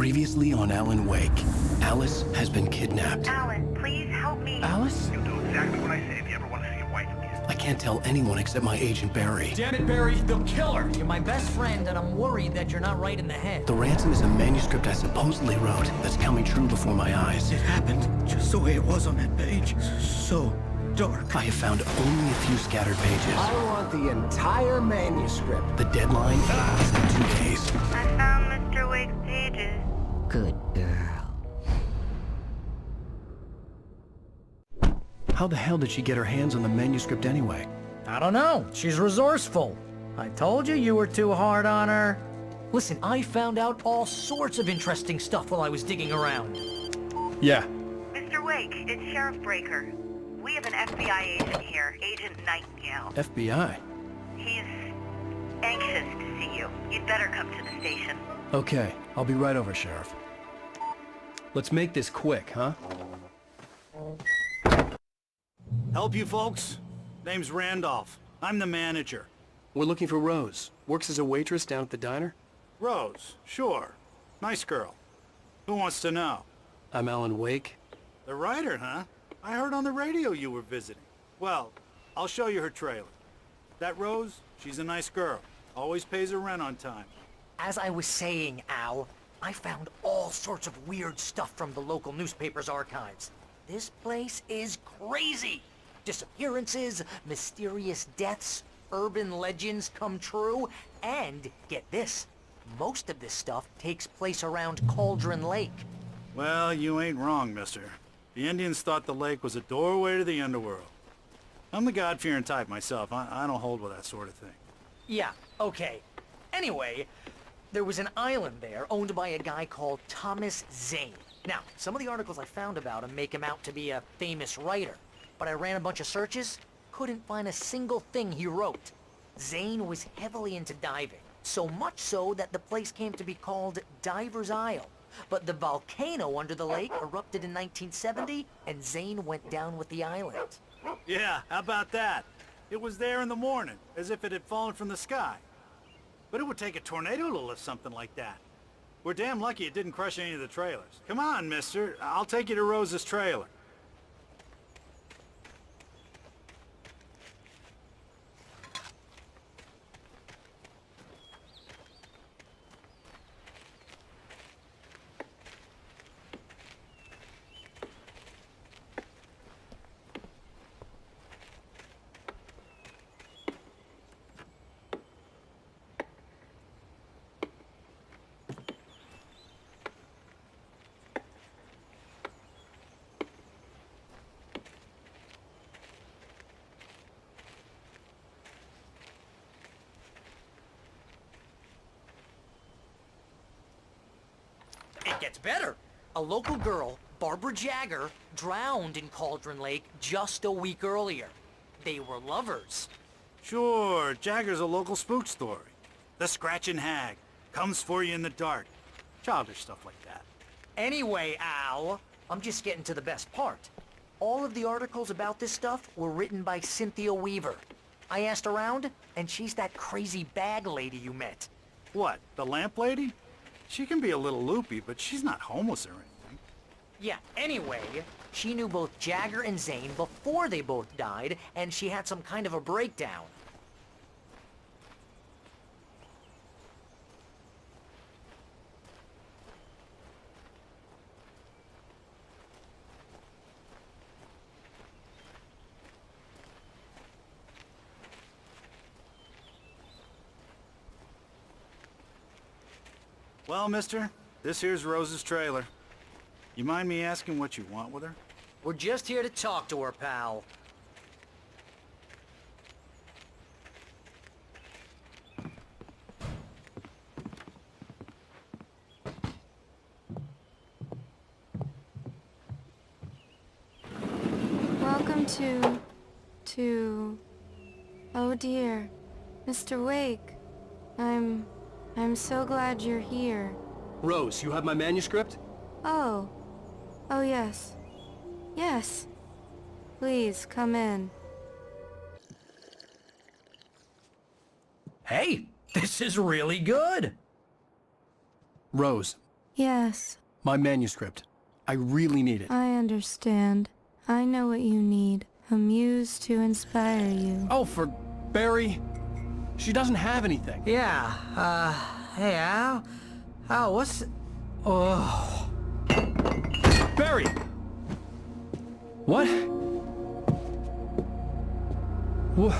Previously on Alan Wake, Alice has been kidnapped. Alan, please help me. Alice? You'll do exactly what I say if you ever want to see your wife again. I can't tell anyone except my agent Barry. Damn it, Barry, they'll kill her! You're my best friend, and I'm worried that you're not right in the head. The ransom is a manuscript I supposedly wrote that's coming true before my eyes. It happened just the way it was on that page. So dark. I have found only a few scattered pages. I want the entire manuscript. The deadline is in 2 days. I found Mr. Wake's pages. Good girl. How the hell did she get her hands on the manuscript anyway? I don't know. She's resourceful. I told you were too hard on her. Listen, I found out all sorts of interesting stuff while I was digging around. Yeah. Mr. Wake, it's Sheriff Breaker. We have an FBI agent here, Agent Nightingale. FBI? He's anxious to see you. You'd better come to the station. Okay, I'll be right over, Sheriff. Let's make this quick, huh? Help you folks? Name's Randolph. I'm the manager. We're looking for Rose. Works as a waitress down at the diner. Rose, sure. Nice girl. Who wants to know? I'm Alan Wake. The writer, huh? I heard on the radio you were visiting. Well, I'll show you her trailer. That Rose, she's a nice girl. Always pays her rent on time. As I was saying, Al, I found all sorts of weird stuff from the local newspaper's archives. This place is crazy. Disappearances, mysterious deaths, urban legends come true, and get this, most of this stuff takes place around Cauldron Lake. Well, you ain't wrong, mister. The Indians thought the lake was a doorway to the underworld. I'm the God-fearing type myself. I don't hold with that sort of thing. Yeah, okay. Anyway, there was an island there owned by a guy called Thomas Zane. Now, some of the articles I found about him make him out to be a famous writer, but I ran a bunch of searches, couldn't find a single thing he wrote. Zane was heavily into diving, so much so that the place came to be called Diver's Isle. But the volcano under the lake erupted in 1970, and Zane went down with the island. Yeah, how about that? It was there in the morning, as if it had fallen from the sky. But it would take a tornado to lift something like that. We're damn lucky it didn't crush any of the trailers. Come on, mister. I'll take you to Rose's trailer. It gets better. A local girl, Barbara Jagger, drowned in Cauldron Lake just a week earlier. They were lovers. Sure, Jagger's a local spook story. The Scratching Hag. Comes for you in the dark. Childish stuff like that. Anyway, Al, I'm just getting to the best part. All of the articles about this stuff were written by Cynthia Weaver. I asked around, and she's that crazy bag lady you met. What, the lamp lady? She can be a little loopy, but she's not homeless or anything. Yeah, anyway, she knew both Jagger and Zane before they both died, and she had some kind of a breakdown. Well, mister, this here's Rose's trailer. You mind me asking what you want with her? We're just here to talk to her, pal. Welcome to... Oh dear, Mr. Wake. I'm so glad you're here. Rose, you have my manuscript? Oh. Oh yes. Yes. Please, come in. Hey, this is really good. Rose, Yes, My manuscript. I really need it. I understand. I know what you need. A muse to inspire you. Oh, for Barry. She doesn't have anything. Yeah, hey, Al, what's... Oh... Barry! What? What?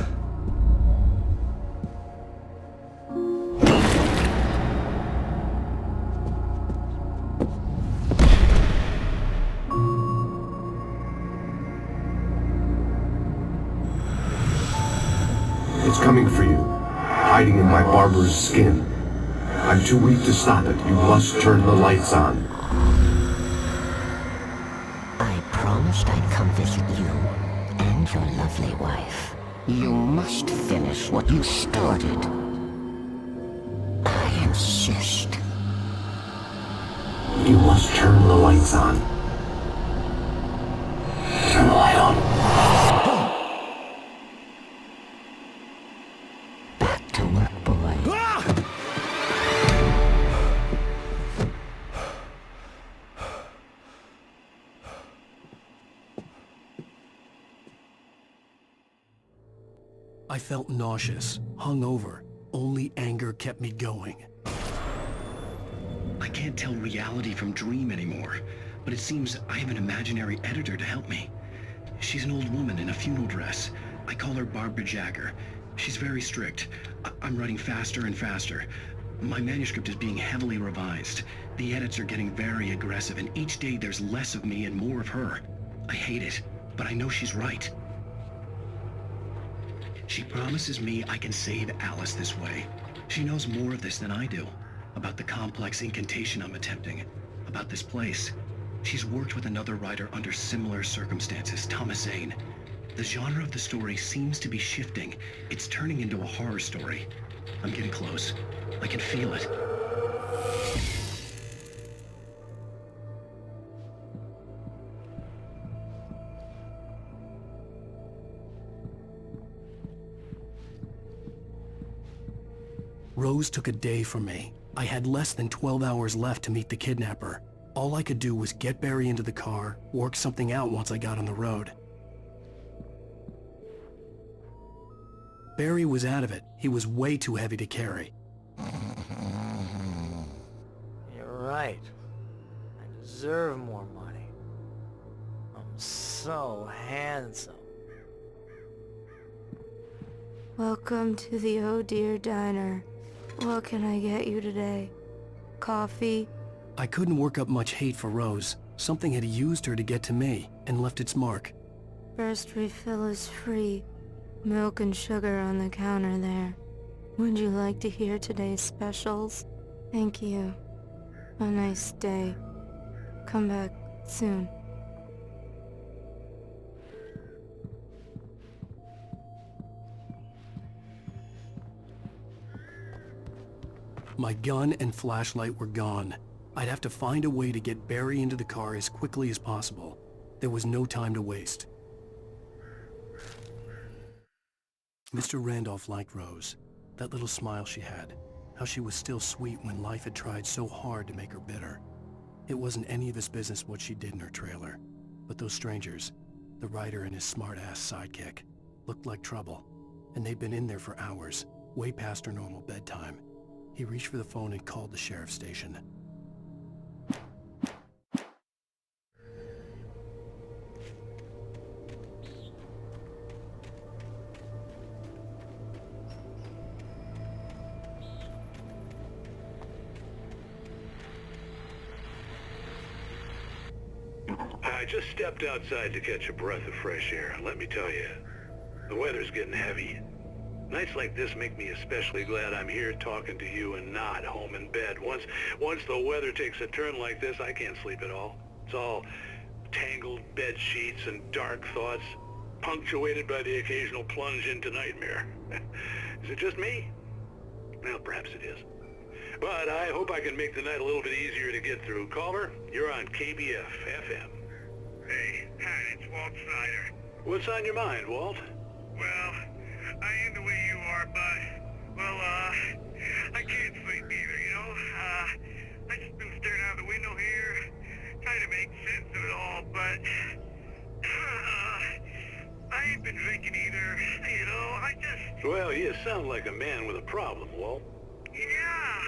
It's coming for you, hiding in my barber's skin. I'm too weak to stop it. You must turn the lights on. I promised I'd come visit you and your lovely wife. You must finish what you started. I insist. You must turn the lights on. Turn the light on. Back to work, boy. I felt nauseous, hungover. Only anger kept me going. I can't tell reality from dream anymore, but it seems I have an imaginary editor to help me. She's an old woman in a funeral dress. I call her Barbara Jagger. She's very strict. I'm writing faster and faster. My manuscript is being heavily revised. The edits are getting very aggressive, and each day there's less of me and more of her. I hate it, but I know she's right. She promises me I can save Alice this way. She knows more of this than I do. About the complex incantation I'm attempting. About this place. She's worked with another writer under similar circumstances, Thomas Zane. The genre of the story seems to be shifting. It's turning into a horror story. I'm getting close. I can feel it. Rose took a day from me. I had less than 12 hours left to meet the kidnapper. All I could do was get Barry into the car, work something out once I got on the road. Barry was out of it. He was way too heavy to carry. You're right. I deserve more money. I'm so handsome. Welcome to the Oh Dear Diner. What can I get you today? Coffee? I couldn't work up much hate for Rose. Something had used her to get to me, and left its mark. First refill is free. Milk and sugar on the counter there. Would you like to hear today's specials? Thank you. A nice day. Come back soon. My gun and flashlight were gone. I'd have to find a way to get Barry into the car as quickly as possible. There was no time to waste. Mr. Randolph liked Rose. That little smile she had. How she was still sweet when life had tried so hard to make her bitter. It wasn't any of his business what she did in her trailer. But those strangers, the writer and his smart-ass sidekick, looked like trouble. And they'd been in there for hours, way past her normal bedtime. He reached for the phone and called the sheriff's station. I just stepped outside to catch a breath of fresh air. Let me tell you, the weather's getting heavy. Nights like this make me especially glad I'm here talking to you and not home in bed. Once the weather takes a turn like this, I can't sleep at all. It's all tangled bed sheets and dark thoughts, punctuated by the occasional plunge into nightmare. Is it just me? Well, perhaps it is. But I hope I can make the night a little bit easier to get through. Caller, you're on KBF FM. Hey, hi, it's Walt Snyder. What's on your mind, Walt? Well, I am the way you are, but, well, I can't sleep either, you know? I just been staring out the window here, trying to make sense of it all, but I ain't been drinking either. You know, I just... Well, you sound like a man with a problem, Walt. Yeah.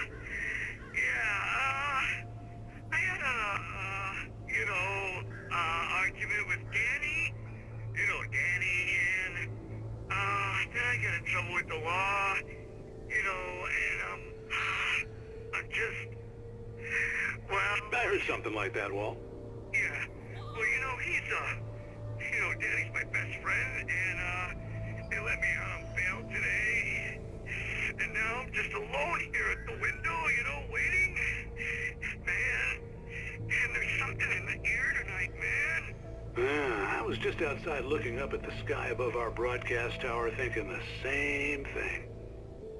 I had argument with Danny. You know, Danny, and, then I got in trouble with the law. You know, and, I'm just... Well... I heard something like that, Walt. Yeah. Well, you know, Danny's my best friend, and, they let me out on bail today. And now I'm just alone here at the window, you know, waiting. Man, and there's something in the air tonight, man. I was just outside looking up at the sky above our broadcast tower thinking the same thing.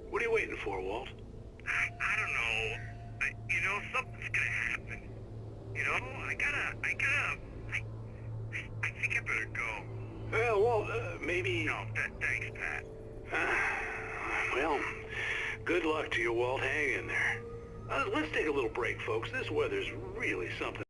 What are you waiting for, Walt? I don't know. You know, something's gonna happen. You know, I think I better go. Well, Walt, maybe... No, thanks, Pat. Well, good luck to you, Walt. Hang in there. Let's take a little break, folks. This weather's really something.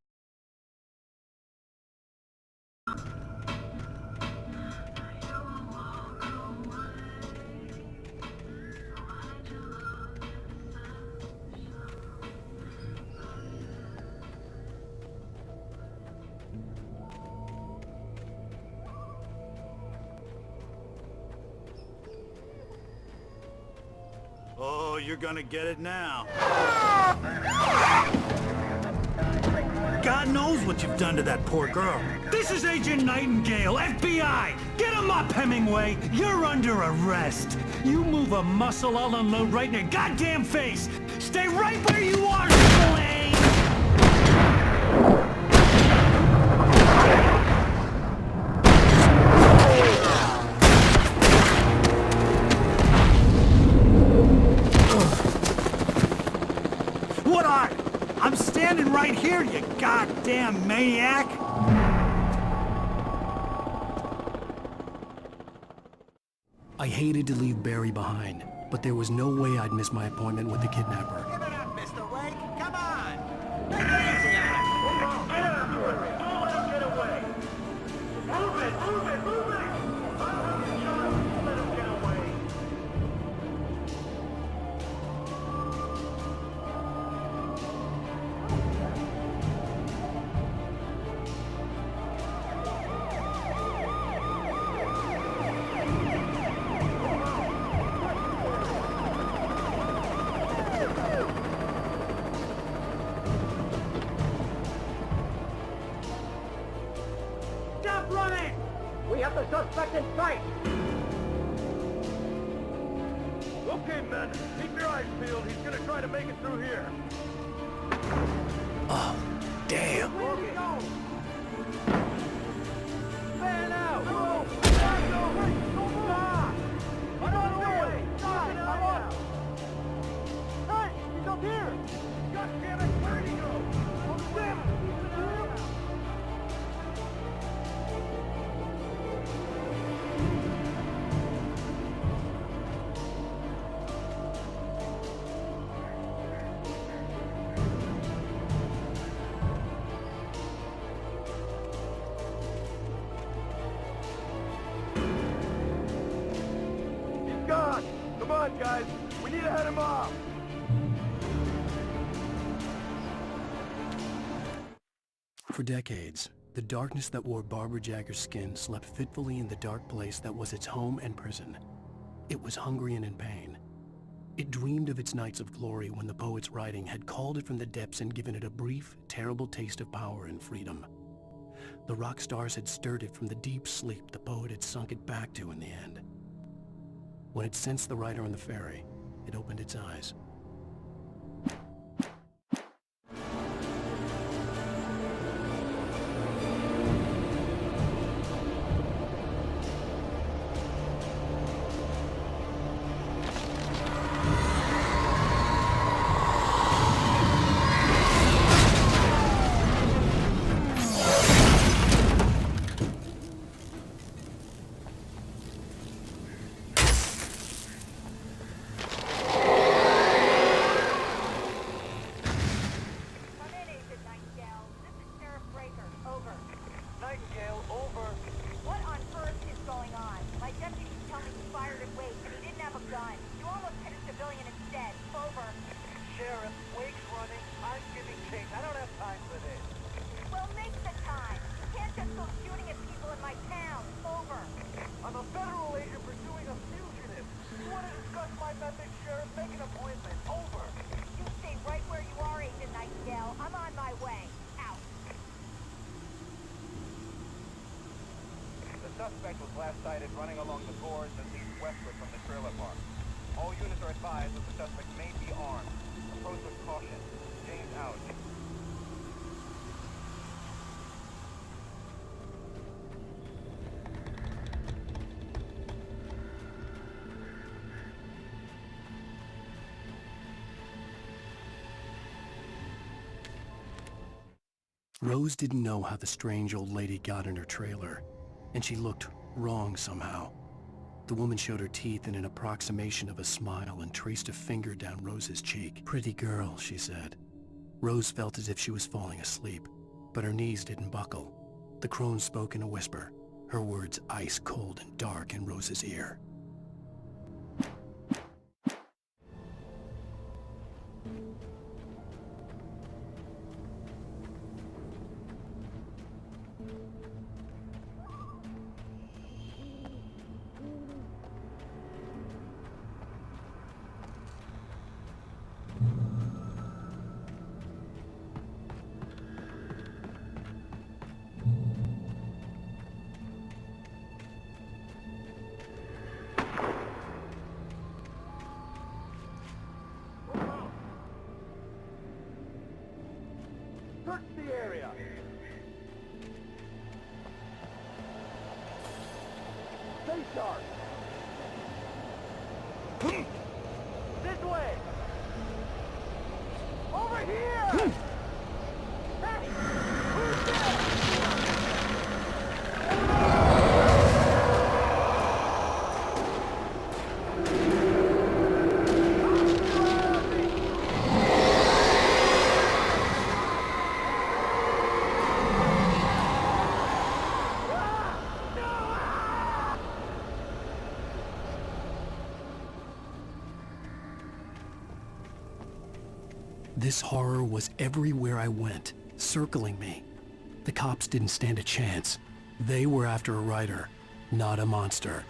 Oh, you're gonna get it now. God knows what you've done to that poor girl. This is Agent Nightingale, FBI! Get him up, Hemingway! You're under arrest! You move a muscle, I'll unload right in your goddamn face! Stay right where you are, Slane! What are you? I'm standing right here, you goddamn maniac! I hated to leave Barry behind, but there was no way I'd miss my appointment with the kidnapper. Give it up, Mr. Wake! Come on! Take it easy on him! Get out of it! Don't let him get away! Move it! Move it! Move it! Don't let him get away! Stop running! We have the suspect in sight! Okay, men. Keep your eyes peeled. He's gonna try to make it through here. Oh, damn. Where we go? Fan out! No! Stop! Get out of the way! Stop! Come on! Hey! He's up here! God damn it! Where'd he go? Oh, damn it! He's gone! Come on, guys! We need to head him off! For decades, the darkness that wore Barbara Jagger's skin slept fitfully in the dark place that was its home and prison. It was hungry and in pain. It dreamed of its nights of glory when the poet's writing had called it from the depths and given it a brief, terrible taste of power and freedom. The rock stars had stirred it from the deep sleep the poet had sunk it back to in the end. When it sensed the writer on the ferry, it opened its eyes. time for this. Well, make the time. You can't just go shooting at people in my town. Over. I'm a federal agent pursuing a fugitive. You want to discuss my methods, Sheriff? Make an appointment. Over. You stay right where you are, Agent Nightingale. I'm on my way. Out. The suspect was last sighted running along the gorge that leads westward from the trailer park. All units are advised that the suspect may be armed. Approach with caution. James out. Rose didn't know how the strange old lady got in her trailer, and she looked wrong somehow. The woman showed her teeth in an approximation of a smile and traced a finger down Rose's cheek. "Pretty girl," she said. Rose felt as if she was falling asleep, but her knees didn't buckle. The crone spoke in a whisper, her words ice cold and dark in Rose's ear. Search the area. Stay sharp. This way. Over here. Hey, who's there? This horror was everywhere I went, circling me. The cops didn't stand a chance. They were after a writer, not a monster.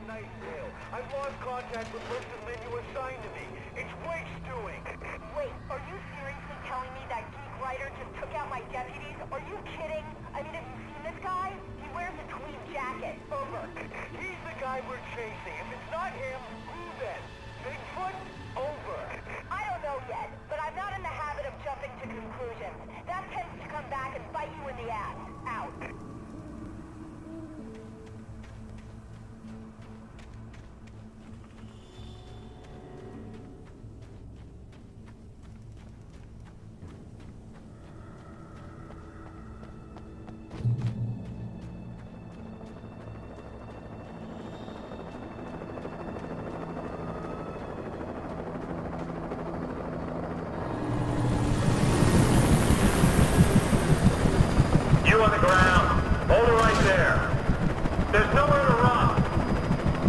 Nightingale. I've lost contact with person Lynn you assigned to me. It's Wake's doing. Wait, are you seriously telling me that geek writer just took out my deputies? Are you kidding? I mean, have you seen this guy? He wears a tweed jacket. Over. He's the guy we're chasing. If it's not him, who then? Bigfoot? Over. I don't know yet, but I'm not in the habit of jumping to conclusions. That tends to come back and bite you in the ass. Out. You on the ground. Hold it right there. There's nowhere to run.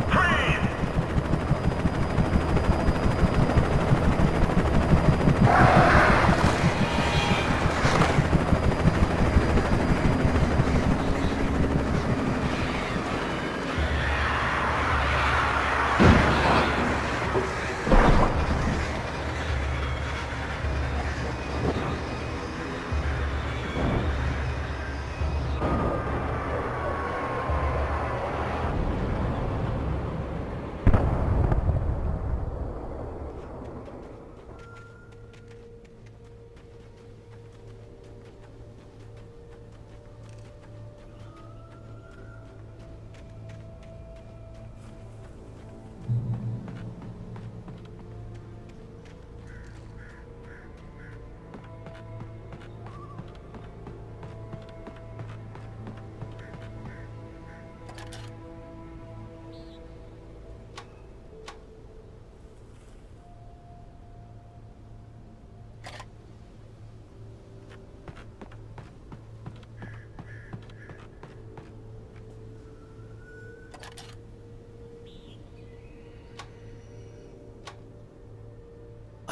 Freeze!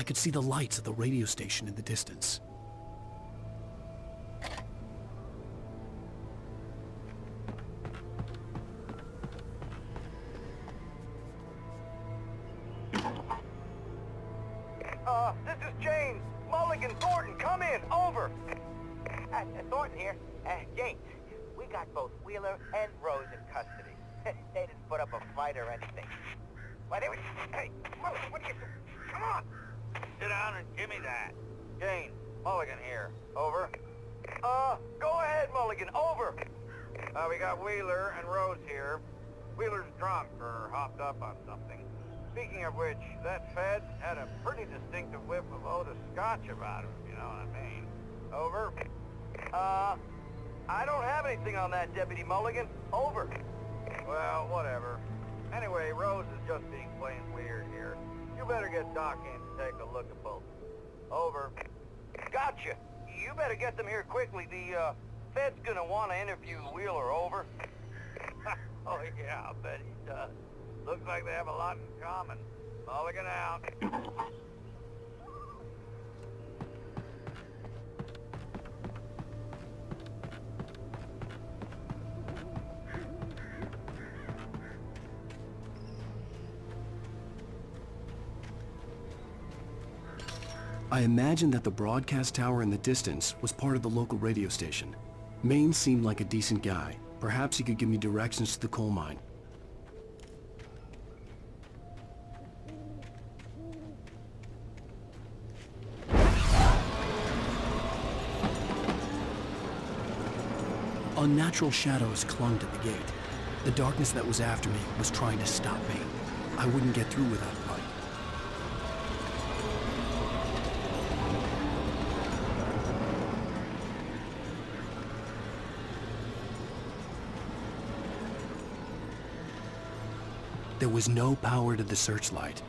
I could see the lights of the radio station in the distance. This is James. Mulligan, Thornton, come in. Over. Thornton here. James, we got both Wheeler and Rose in custody. They didn't put up a fight or anything. Why, they were... Hey, Mulligan, what are you doing? Come on. Sit down and give me that. James, Mulligan here. Over. Go ahead, Mulligan. Over. We got Wheeler and Rose here. Wheeler's drunk or hopped up on something. Speaking of which, that Fed had a pretty distinctive whiff of Otis Scotch about him, you know what I mean. Over. I don't have anything on that, Deputy Mulligan. Over. Well, whatever. Anyway, Rose is just being plain weird here. You better get Doc in to take a look at both. Over. Gotcha. You better get them here quickly. The, Fed's gonna want to interview Wheeler. Over. Oh, yeah, I'll bet he does. Looks like they have a lot in common. Mulligan out. I imagined that the broadcast tower in the distance was part of the local radio station. Maine seemed like a decent guy. Perhaps he could give me directions to the coal mine. Unnatural shadows clung to the gate. The darkness that was after me was trying to stop me. I wouldn't get through without a light. There was no power to the searchlight.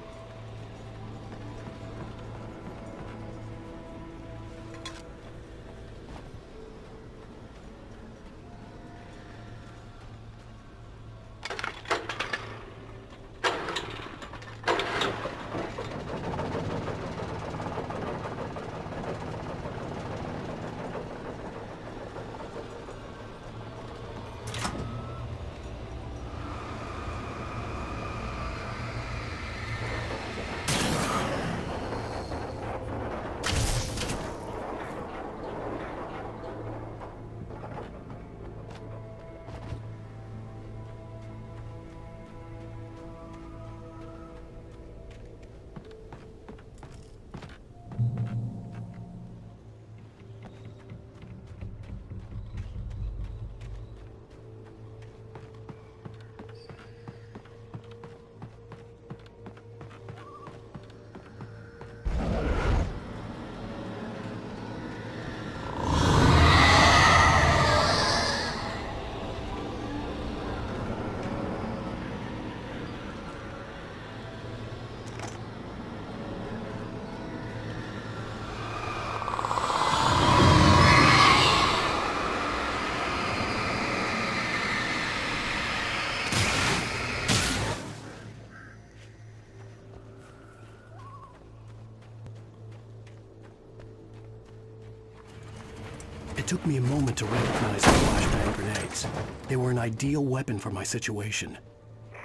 It took me a moment to recognize the flashbang grenades. They were an ideal weapon for my situation.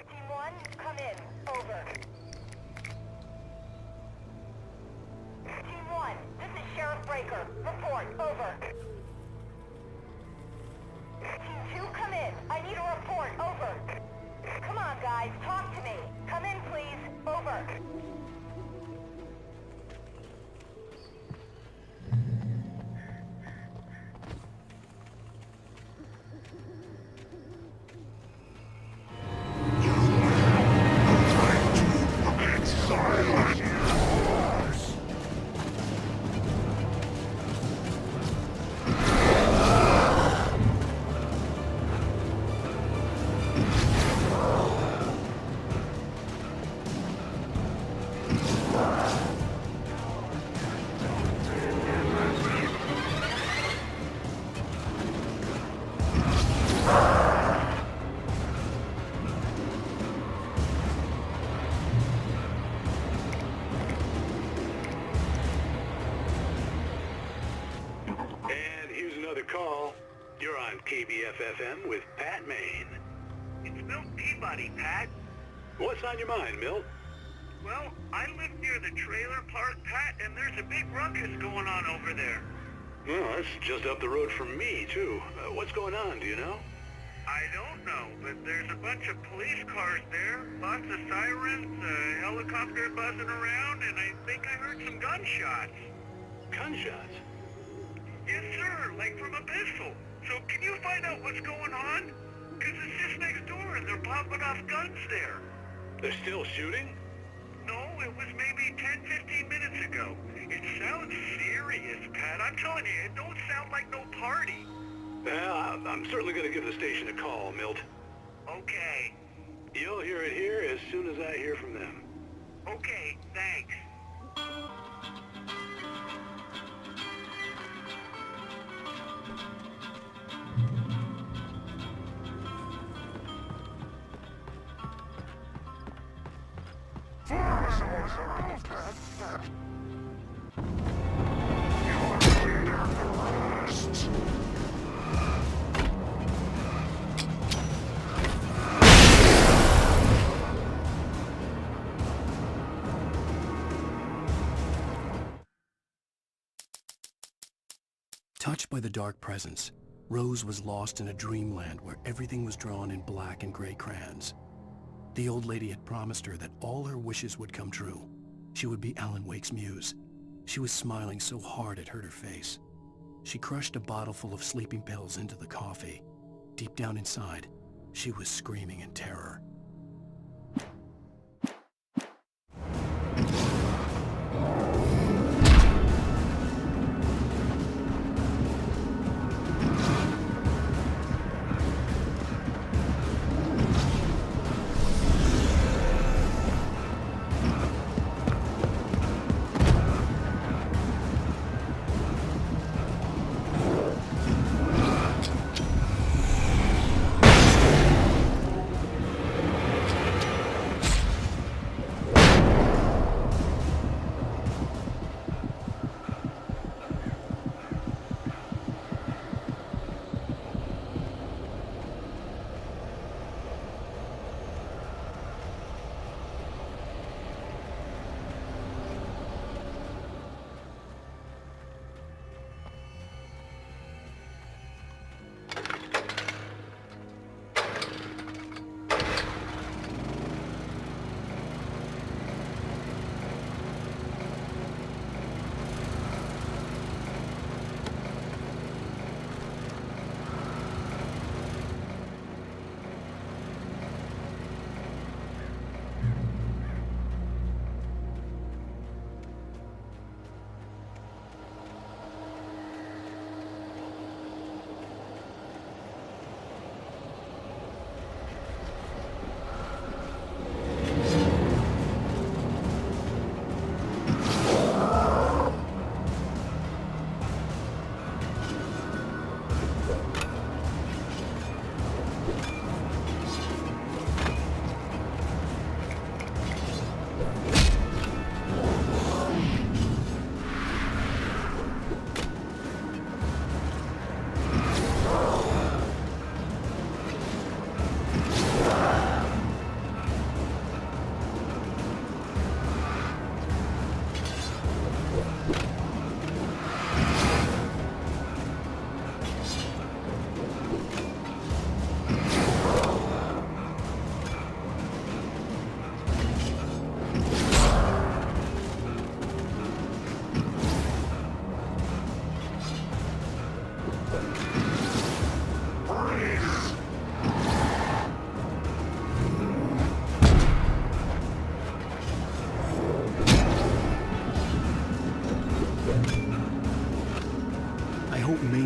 Team 1, come in. Over. Team 1, this is Sheriff Breaker. Report. Over. Team 2, come in. I need a report. Over. Come on, guys. Talk to me. Come in, please. Over. FM with Pat Maine. It's Milt Peabody, Pat. What's on your mind, Milt? Well, I live near the trailer park, Pat, and there's a big ruckus going on over there. Well, that's just up the road from me, too. What's going on, do you know? I don't know, but there's a bunch of police cars there, lots of sirens, a helicopter buzzing around, and I think I heard some gunshots. Gunshots? Yes, sir, like from a pistol. So can you find out what's going on? Because it's just next door and they're popping off guns there. They're still shooting? No, it was maybe 10, 15 minutes ago. It sounds serious, Pat. I'm telling you, it don't sound like no party. Well, I'm certainly going to give the station a call, Milt. Okay. You'll hear it here as soon as I hear from them. Okay, thanks. Touched by the dark presence, Rose was lost in a dreamland where everything was drawn in black and gray crayons. The old lady had promised her that all her wishes would come true. She would be Alan Wake's muse. She was smiling so hard it hurt her face. She crushed a bottle full of sleeping pills into the coffee. Deep down inside, she was screaming in terror.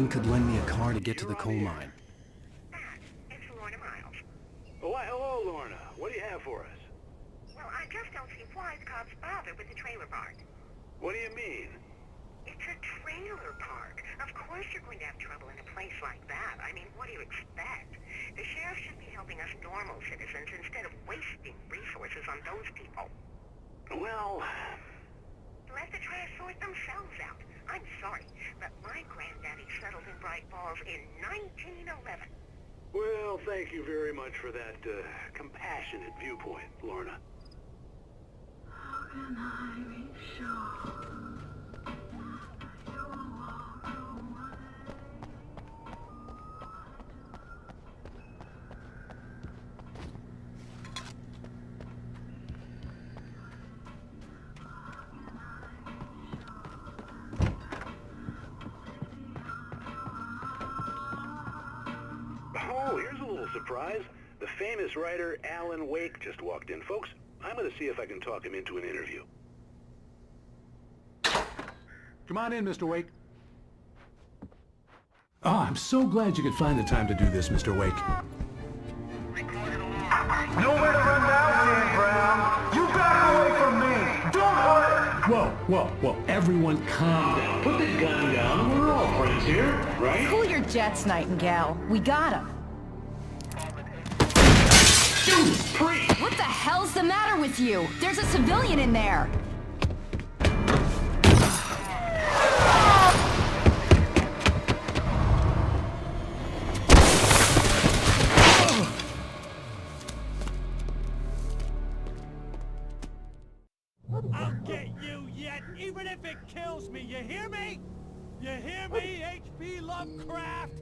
Could lend me a car to get to the coal mine. It's Lorna Miles. Why, hello, Lorna. What do you have for us? Well, I just don't see why the cops bother with the trailer park. What do you mean? It's a trailer park. Of course you're going to have trouble in a place like that. I mean, what do you expect? The sheriff should be helping us normal citizens instead of wasting resources on those people. Well... Let the trash sort themselves out. I'm sorry, but my granddaddy settled in Bright Falls in 1911. Well, thank you very much for that, compassionate viewpoint, Lorna. How can I be sure you walk away? Oh, here's a little surprise. The famous writer Alan Wake just walked in. Folks, I'm going to see if I can talk him into an interview. Come on in, Mr. Wake. Oh, I'm so glad you could find the time to do this, Mr. Wake. Nowhere to run now, Dan Brown. You back away from me. Don't hurt. Whoa, everyone calm down. Put the gun down. We're all friends here, right? Cool your jets, Nightingale. We got him. What the hell's the matter with you? There's a civilian in there. I'll get you yet, even if it kills me. You hear me? You hear me, H.P. Lovecraft?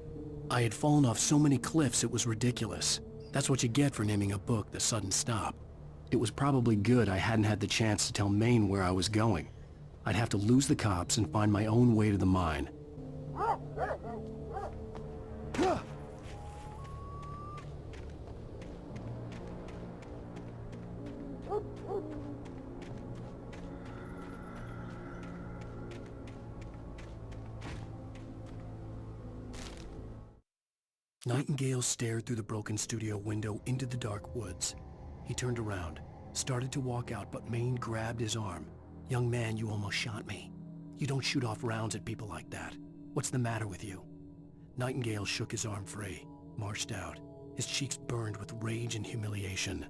I had fallen off so many cliffs it was ridiculous. That's what you get for naming a book The Sudden Stop. It was probably good I hadn't had the chance to tell Maine where I was going. I'd have to lose the cops and find my own way to the mine. Nightingale stared through the broken studio window into the dark woods. He turned around, started to walk out, but Maine grabbed his arm. "Young man, you almost shot me. You don't shoot off rounds at people like that. What's the matter with you?" Nightingale shook his arm free, marched out. His cheeks burned with rage and humiliation.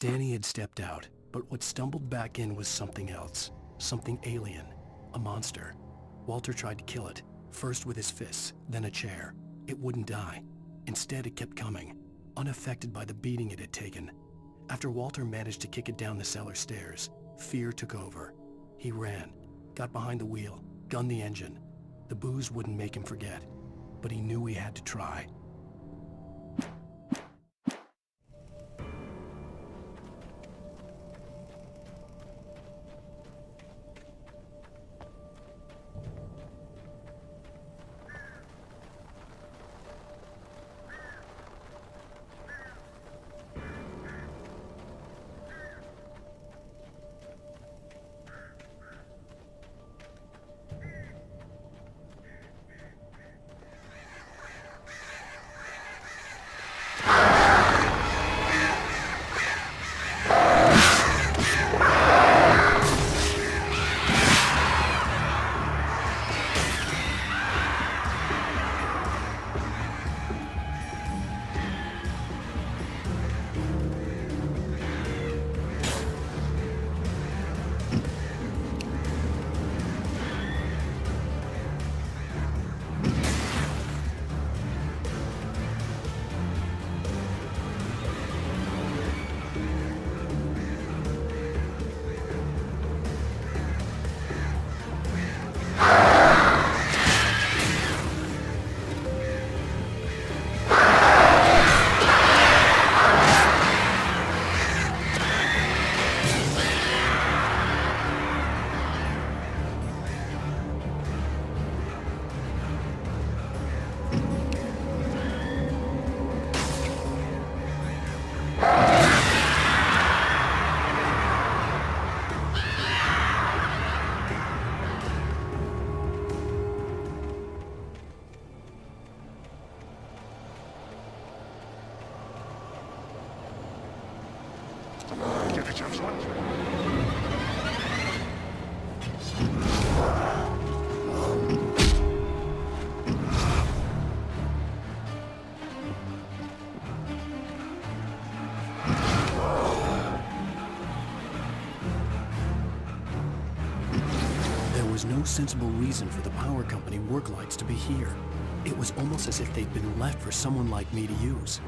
Danny had stepped out, but what stumbled back in was something else. Something alien. A monster. Walter tried to kill it, first with his fists, then a chair. It wouldn't die. Instead, it kept coming, unaffected by the beating it had taken. After Walter managed to kick it down the cellar stairs, fear took over. He ran, got behind the wheel, gunned the engine. The booze wouldn't make him forget, but he knew he had to try. There was no sensible reason for the power company work lights to be here. It was almost as if they'd been left for someone like me to use.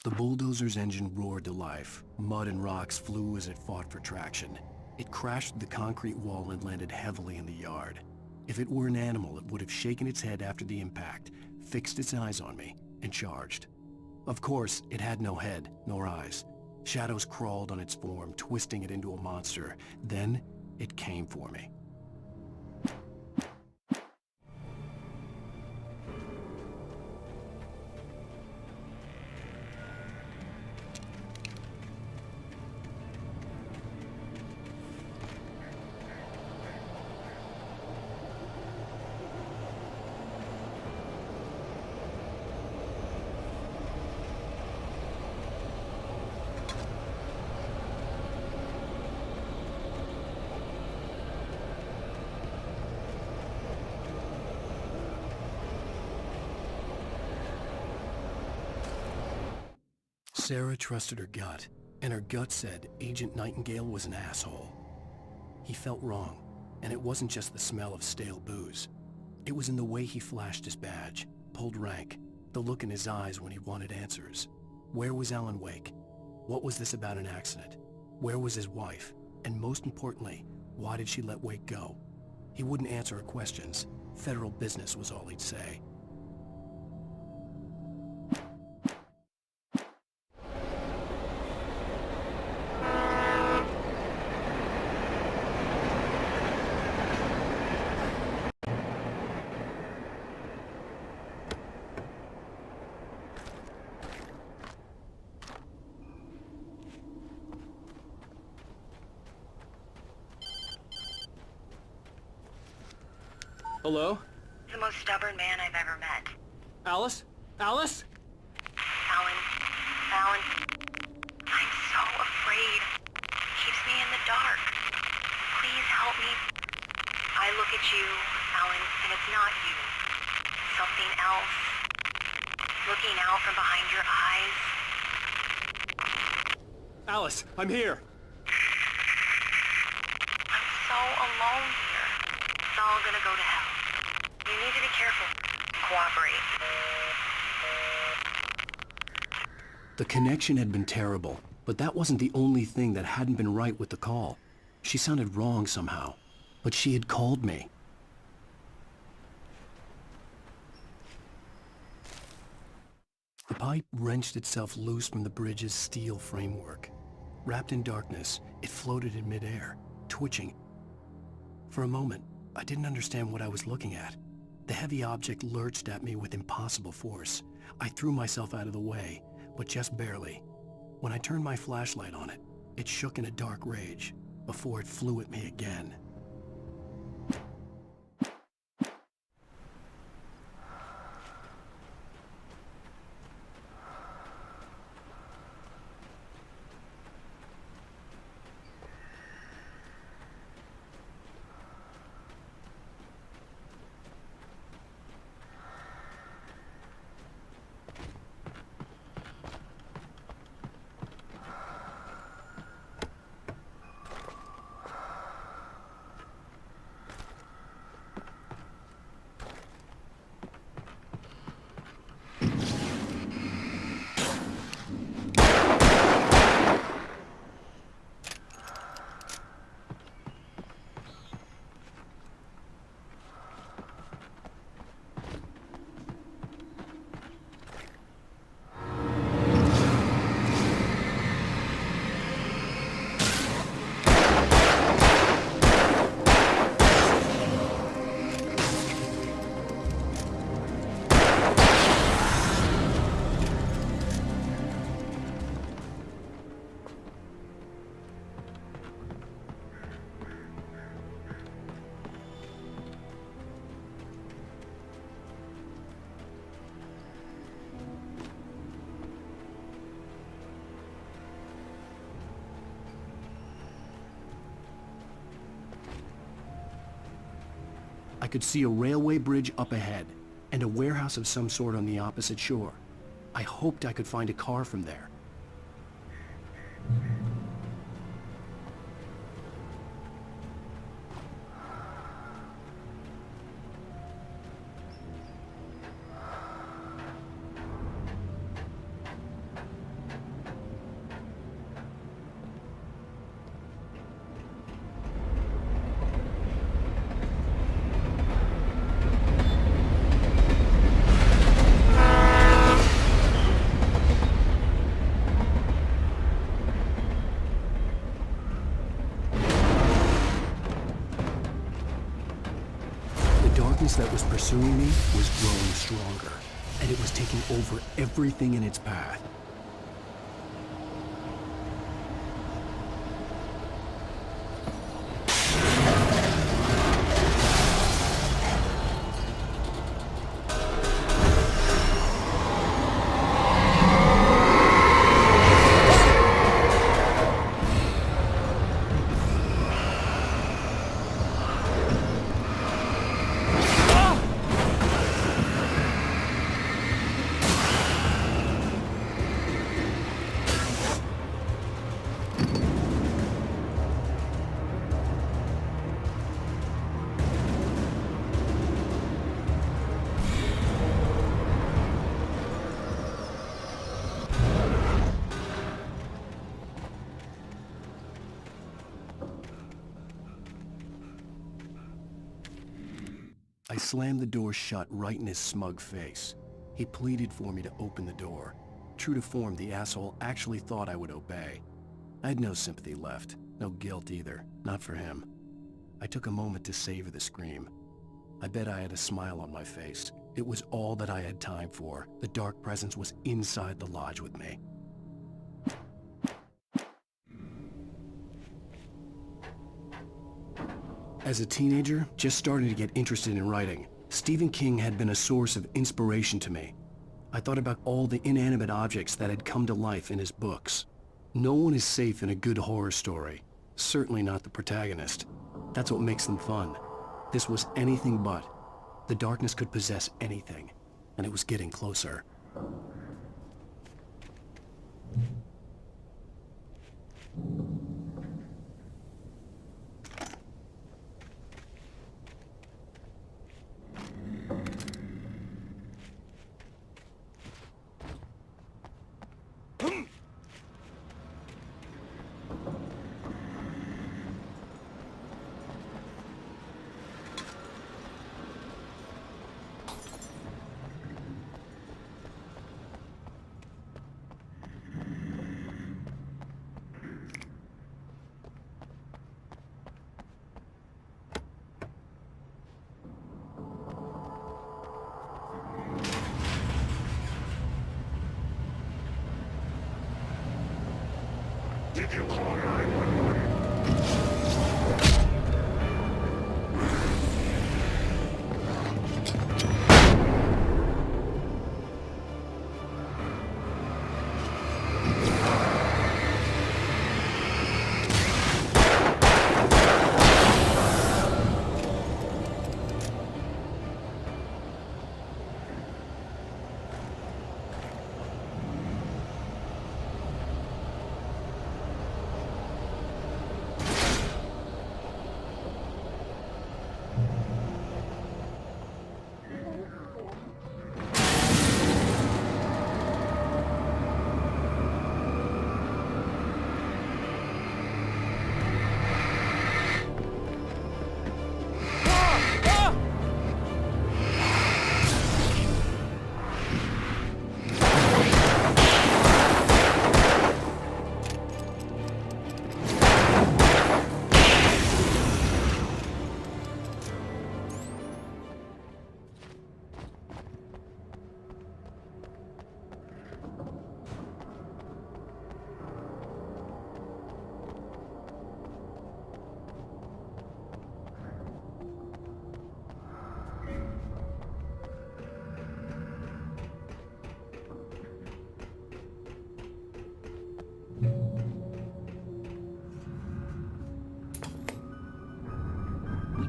The bulldozer's engine roared to life. Mud and rocks flew as it fought for traction. It crashed through the concrete wall and landed heavily in the yard. If it were an animal, it would have shaken its head after the impact, fixed its eyes on me, and charged. Of course, it had no head, nor eyes. Shadows crawled on its form, twisting it into a monster. Then, it came for me. Sarah trusted her gut, and her gut said Agent Nightingale was an asshole. He felt wrong, and it wasn't just the smell of stale booze. It was in the way he flashed his badge, pulled rank, the look in his eyes when he wanted answers. Where was Alan Wake? What was this about an accident? Where was his wife? And most importantly, why did she let Wake go? He wouldn't answer her questions. Federal business was all he'd say. Hello? The most stubborn man I've ever met. Alice? Alice? Alan. I'm so afraid. Keeps me in the dark. Please help me. I look at you, Alan, and it's not you. Something else. Looking out from behind your eyes. Alice, I'm here. I'm so alone here. It's all gonna go to hell. You need to be careful. Cooperate. The connection had been terrible, but that wasn't the only thing that hadn't been right with the call. She sounded wrong somehow, but she had called me. The pipe wrenched itself loose from the bridge's steel framework. Wrapped in darkness, it floated in midair, twitching. For a moment, I didn't understand what I was looking at. The heavy object lurched at me with impossible force. I threw myself out of the way, but just barely. When I turned my flashlight on it, it shook in a dark rage, before it flew at me again. I could see a railway bridge up ahead, and a warehouse of some sort on the opposite shore. I hoped I could find a car from there. was growing stronger, and it was taking over everything in its path. I slammed the door shut right in his smug face. He pleaded for me to open the door. True to form, the asshole actually thought I would obey. I had no sympathy left, no guilt either, not for him. I took a moment to savor the scream. I bet I had a smile on my face. It was all that I had time for. The dark presence was inside the lodge with me. As a teenager, just starting to get interested in writing, Stephen King had been a source of inspiration to me. I thought about all the inanimate objects that had come to life in his books. No one is safe in a good horror story. Certainly not the protagonist. That's what makes them fun. This was anything but. The darkness could possess anything, and it was getting closer.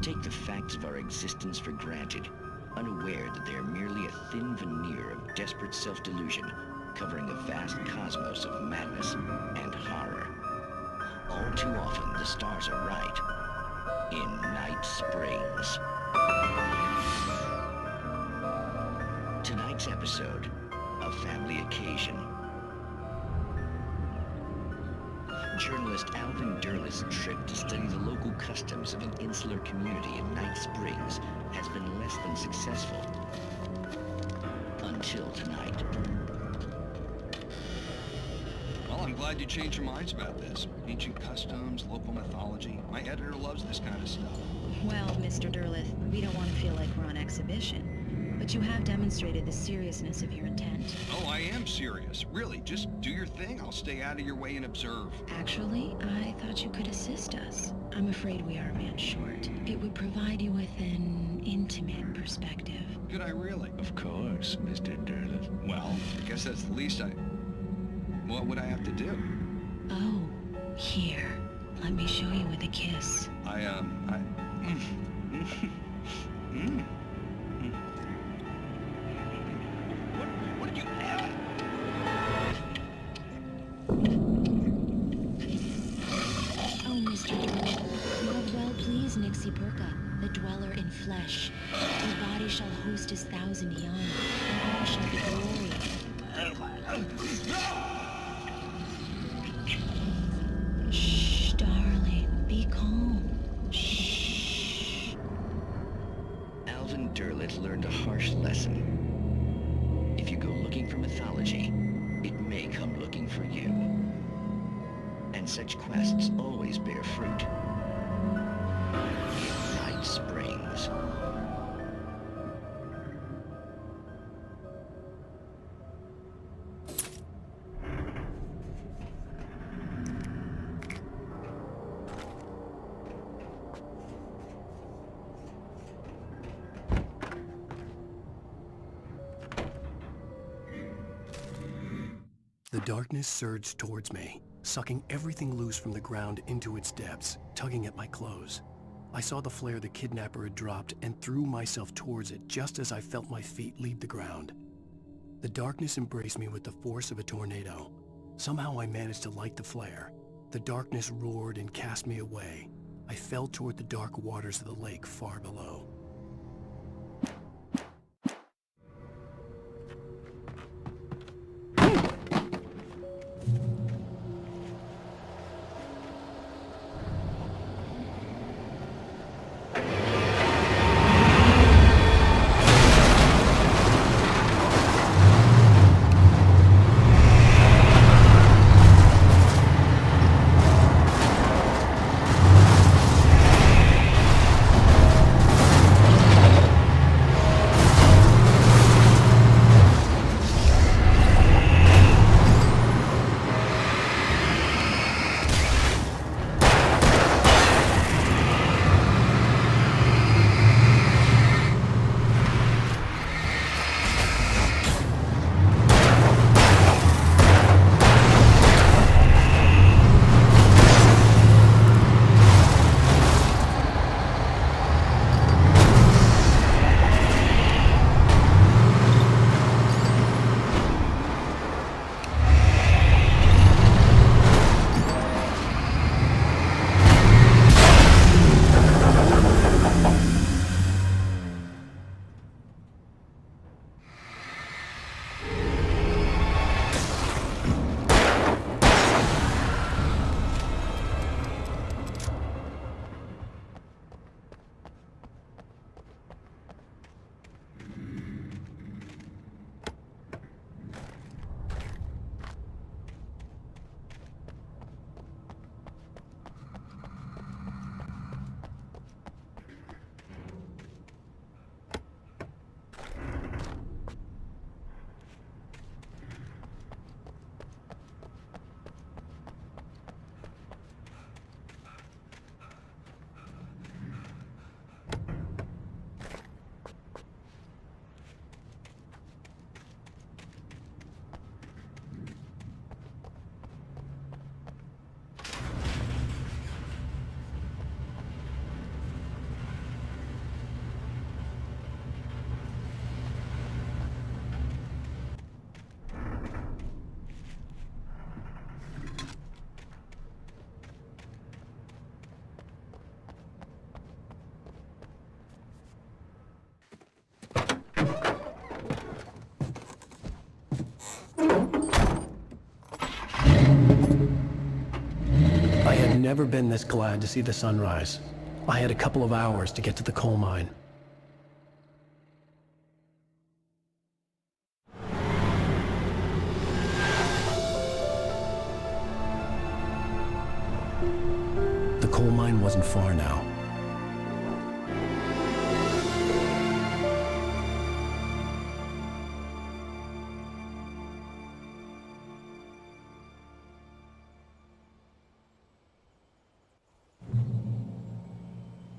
Take the facts of our existence for granted, unaware that they are merely a thin veneer of desperate self-delusion covering a vast cosmos of madness and horror. All too often, the stars are right. In Night Springs. Tonight's episode, A Family Occasion. Journalist Alvin Derlis' trip to study the local customs of an insular community in Night Springs has been less than successful. Until tonight. Well, I'm glad you changed your minds about this. Ancient customs, local mythology. My editor loves this kind of stuff. Well, Mr. Derlis, we don't want to feel like we're on exhibition. But you have demonstrated the seriousness of your intent. Oh, I am serious. Really, just do your thing. I'll stay out of your way and observe. Actually, I thought you could assist us. I'm afraid we are a man short. It would provide you with an intimate perspective. Could I really? Of course, Mr. Derleth. Well, I guess that's the least What would I have to do? Oh, here. Let me show you with a kiss. What did you have? Oh, Mr. Derleth, you have well pleased Nixie Burka, the dweller in flesh. Your body shall host his 1,000 young, and all shall be glorious. Shh, darling, be calm. Shh. Alvin Derleth learned a harsh lesson. If you go looking for mythology, it may come looking for you. And such quests always bear fruit. Night Springs. The darkness surged towards me, sucking everything loose from the ground into its depths, tugging at my clothes. I saw the flare the kidnapper had dropped and threw myself towards it just as I felt my feet leave the ground. The darkness embraced me with the force of a tornado. Somehow I managed to light the flare. The darkness roared and cast me away. I fell toward the dark waters of the lake far below. I had never been this glad to see the sunrise. I had a couple of hours to get to the coal mine. The coal mine wasn't far now.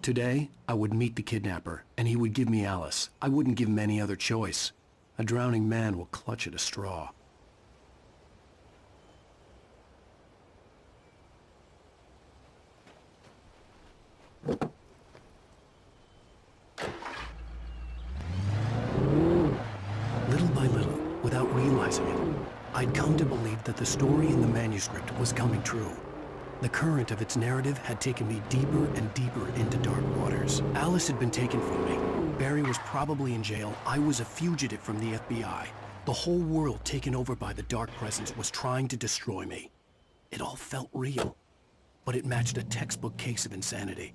Today, I would meet the kidnapper, and he would give me Alice. I wouldn't give him any other choice. A drowning man will clutch at a straw. Little by little, without realizing it, I'd come to believe that the story in the manuscript was coming true. The current of its narrative had taken me deeper and deeper into dark waters. Alice had been taken from me. Barry was probably in jail. I was a fugitive from the FBI. The whole world taken over by the dark presence was trying to destroy me. It all felt real, but it matched a textbook case of insanity.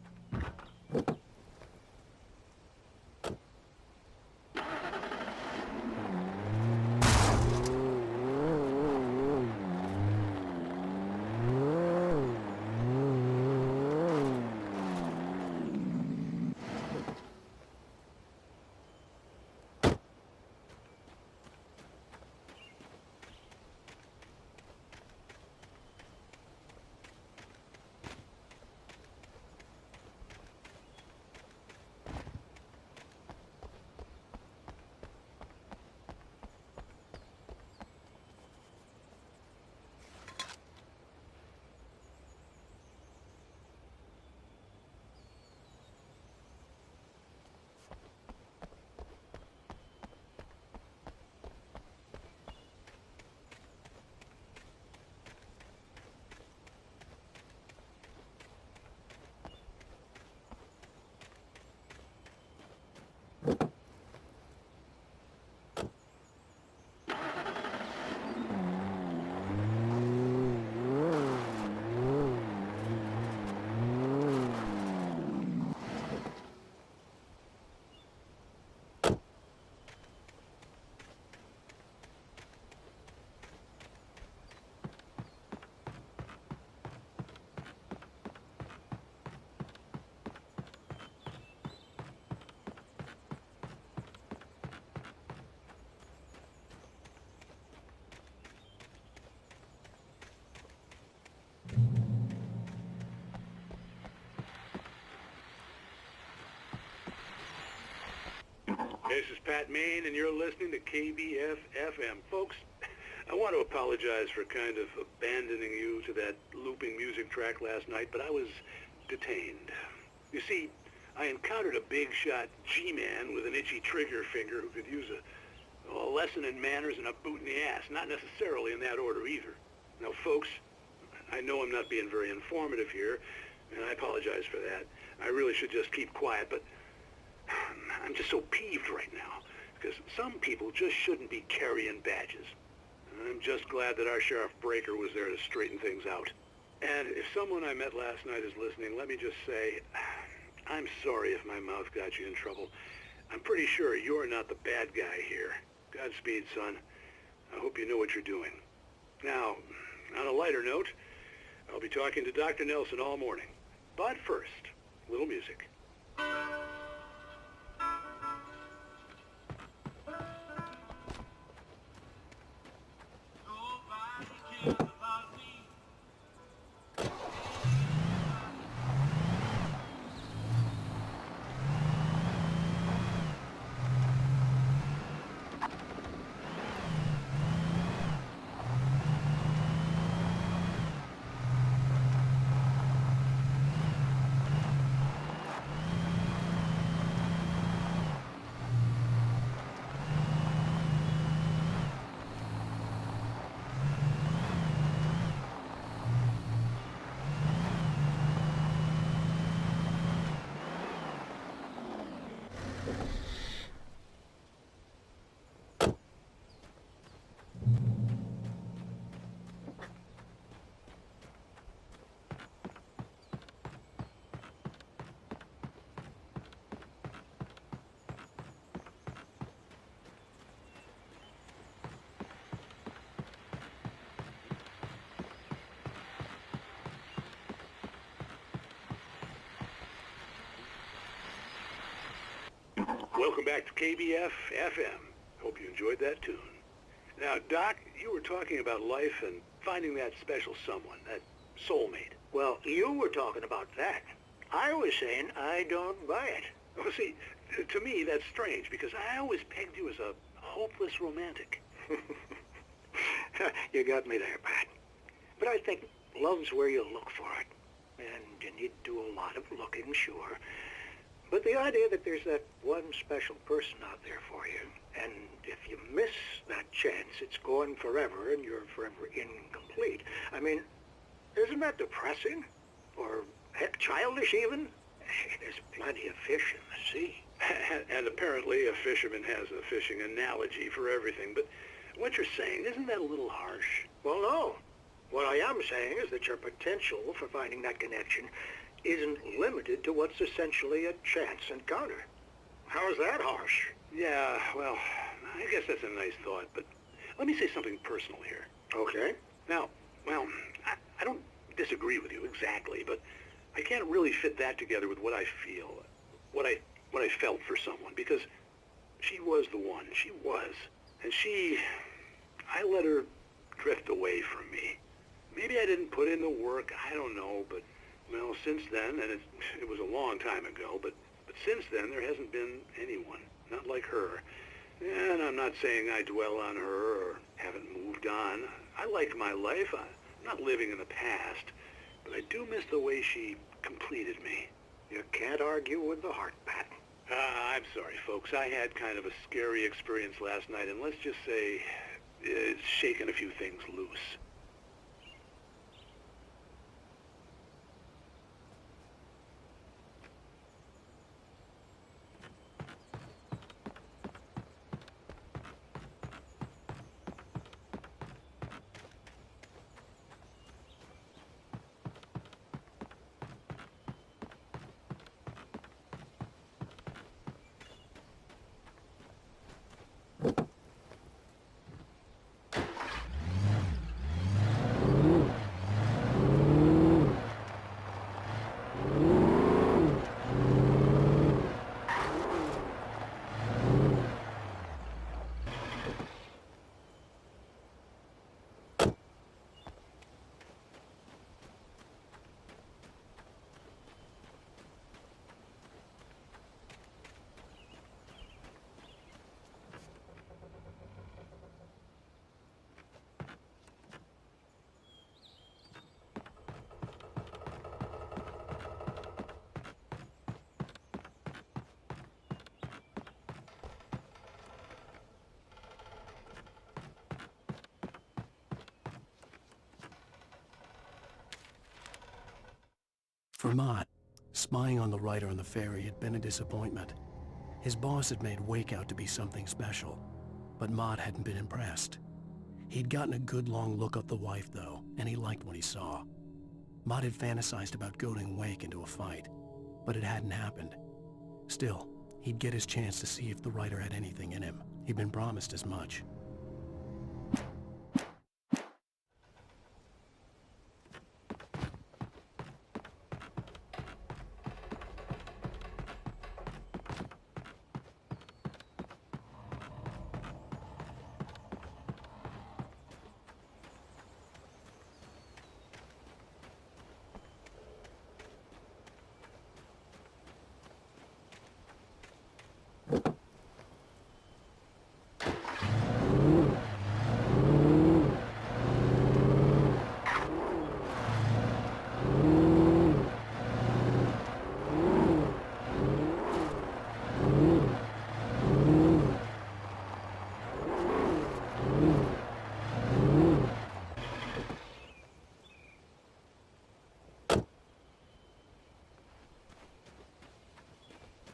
This is Pat Main, and you're listening to KBF-FM. Folks, I want to apologize for kind of abandoning you to that looping music track last night, but I was detained. You see, I encountered a big-shot G-man with an itchy trigger finger who could use a lesson in manners and a boot in the ass, not necessarily in that order either. Now, folks, I know I'm not being very informative here, and I apologize for that. I really should just keep quiet, but I'm just so peeved right now, because some people just shouldn't be carrying badges. I'm just glad that our Sheriff Breaker was there to straighten things out. And if someone I met last night is listening, let me just say, I'm sorry if my mouth got you in trouble. I'm pretty sure you're not the bad guy here. Godspeed, son. I hope you know what you're doing. Now, on a lighter note, I'll be talking to Dr. Nelson all morning. But first, a little music. Welcome back to KBF-FM. Hope you enjoyed that tune. Now, Doc, you were talking about life and finding that special someone, that soulmate. Well, you were talking about that. I was saying I don't buy it. Well, see, to me that's strange because I always pegged you as a hopeless romantic. You got me there, Pat. But I think love's where you look for it. And you need to do a lot of looking, sure. But the idea that there's that one special person out there for you, and if you miss that chance, it's gone forever and you're forever incomplete. I mean, isn't that depressing? Or, heck, childish even? There's plenty of fish in the sea. And apparently a fisherman has a fishing analogy for everything, but what you're saying, isn't that a little harsh? Well, no. What I am saying is that your potential for finding that connection isn't limited to what's essentially a chance encounter. How's that harsh? Yeah, well, I guess that's a nice thought, but let me say something personal here. Okay. Now, well, I don't disagree with you exactly, but I can't really fit that together with what I feel, what I felt for someone, because she was the one. She was. And I let her drift away from me. Maybe I didn't put in the work, I don't know, but, well, since then, and it was a long time ago, but since then there hasn't been anyone, not like her. And I'm not saying I dwell on her or haven't moved on. I like my life. I'm not living in the past, but I do miss the way she completed me. You can't argue with the heart, Pat. I'm sorry, folks. I had kind of a scary experience last night, and let's just say it's shaken a few things loose. For Mott, spying on the writer on the ferry had been a disappointment. His boss had made Wake out to be something special, but Mott hadn't been impressed. He'd gotten a good long look at the wife, though, and he liked what he saw. Mott had fantasized about goading Wake into a fight, but it hadn't happened. Still, he'd get his chance to see if the writer had anything in him. He'd been promised as much.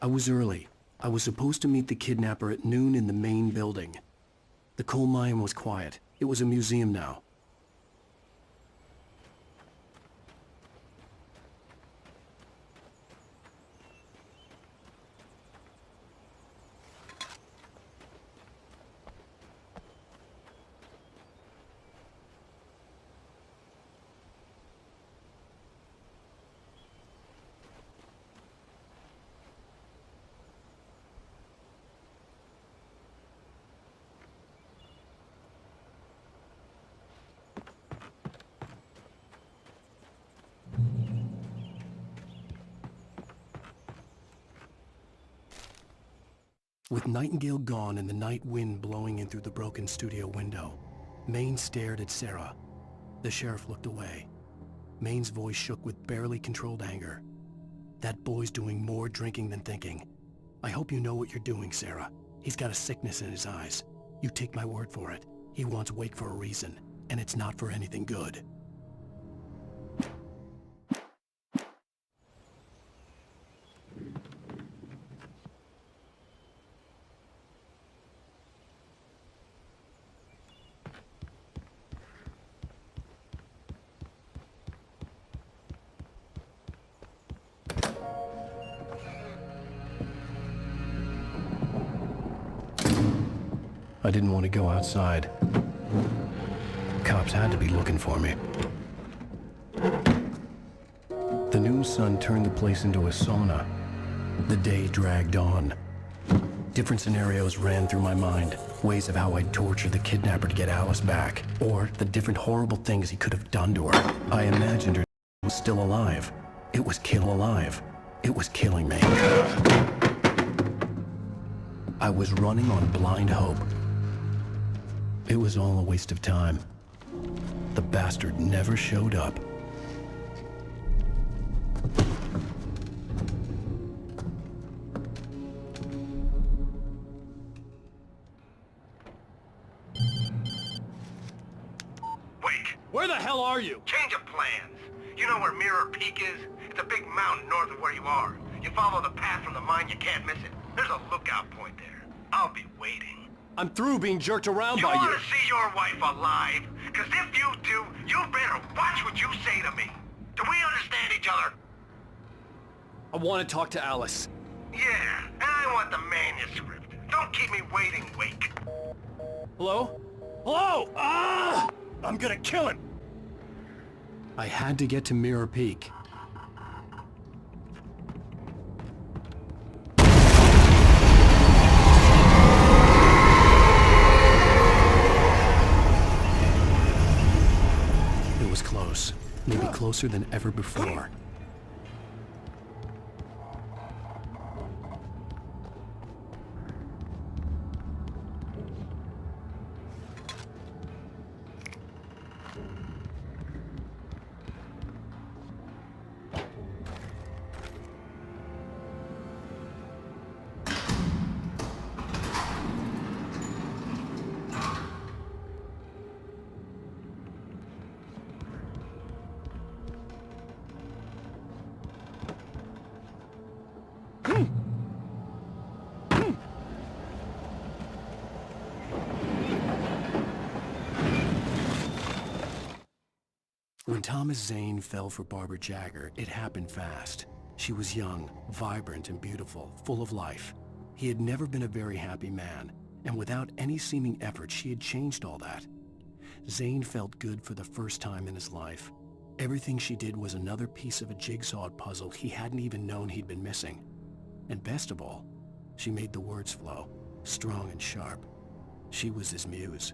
I was early. I was supposed to meet the kidnapper at noon in the main building. The coal mine was quiet. It was a museum now. With Nightingale gone and the night wind blowing in through the broken studio window, Maine stared at Sarah. The sheriff looked away. Maine's voice shook with barely controlled anger. That boy's doing more drinking than thinking. I hope you know what you're doing, Sarah. He's got a sickness in his eyes. You take my word for it. He wants Wake for a reason, and it's not for anything good. I didn't want to go outside. Cops had to be looking for me. The noon sun turned the place into a sauna. The day dragged on. Different scenarios ran through my mind. Ways of how I'd torture the kidnapper to get Alice back. Or the different horrible things he could have done to her. I imagined her was still alive. It was kill alive. It was killing me. I was running on blind hope. It was all a waste of time. The bastard never showed up. Wake! Where the hell are you? Change of plans. You know where Mirror Peak is? It's a big mountain north of where you are. You follow the path from the mine, you can't miss it. There's a lookout point there. I'll be waiting. I'm through being jerked around by You you. want to see your wife alive? Because if you do, you better watch what you say to me. Do we understand each other? I want to talk to Alice. Yeah, and I want the manuscript. Don't keep me waiting, Wake. Hello? Hello! Ah! I'm gonna kill him! I had to get to Mirror Peak. It was close. Maybe closer than ever before. When Thomas Zane fell for Barbara Jagger, it happened fast. She was young, vibrant, and beautiful, full of life. He had never been a very happy man, and without any seeming effort, she had changed all that. Zane felt good for the first time in his life. Everything she did was another piece of a jigsaw puzzle he hadn't even known he'd been missing. And best of all, she made the words flow, strong and sharp. She was his muse.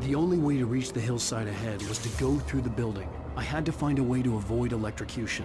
The only way to reach the hillside ahead was to go through the building. I had to find a way to avoid electrocution.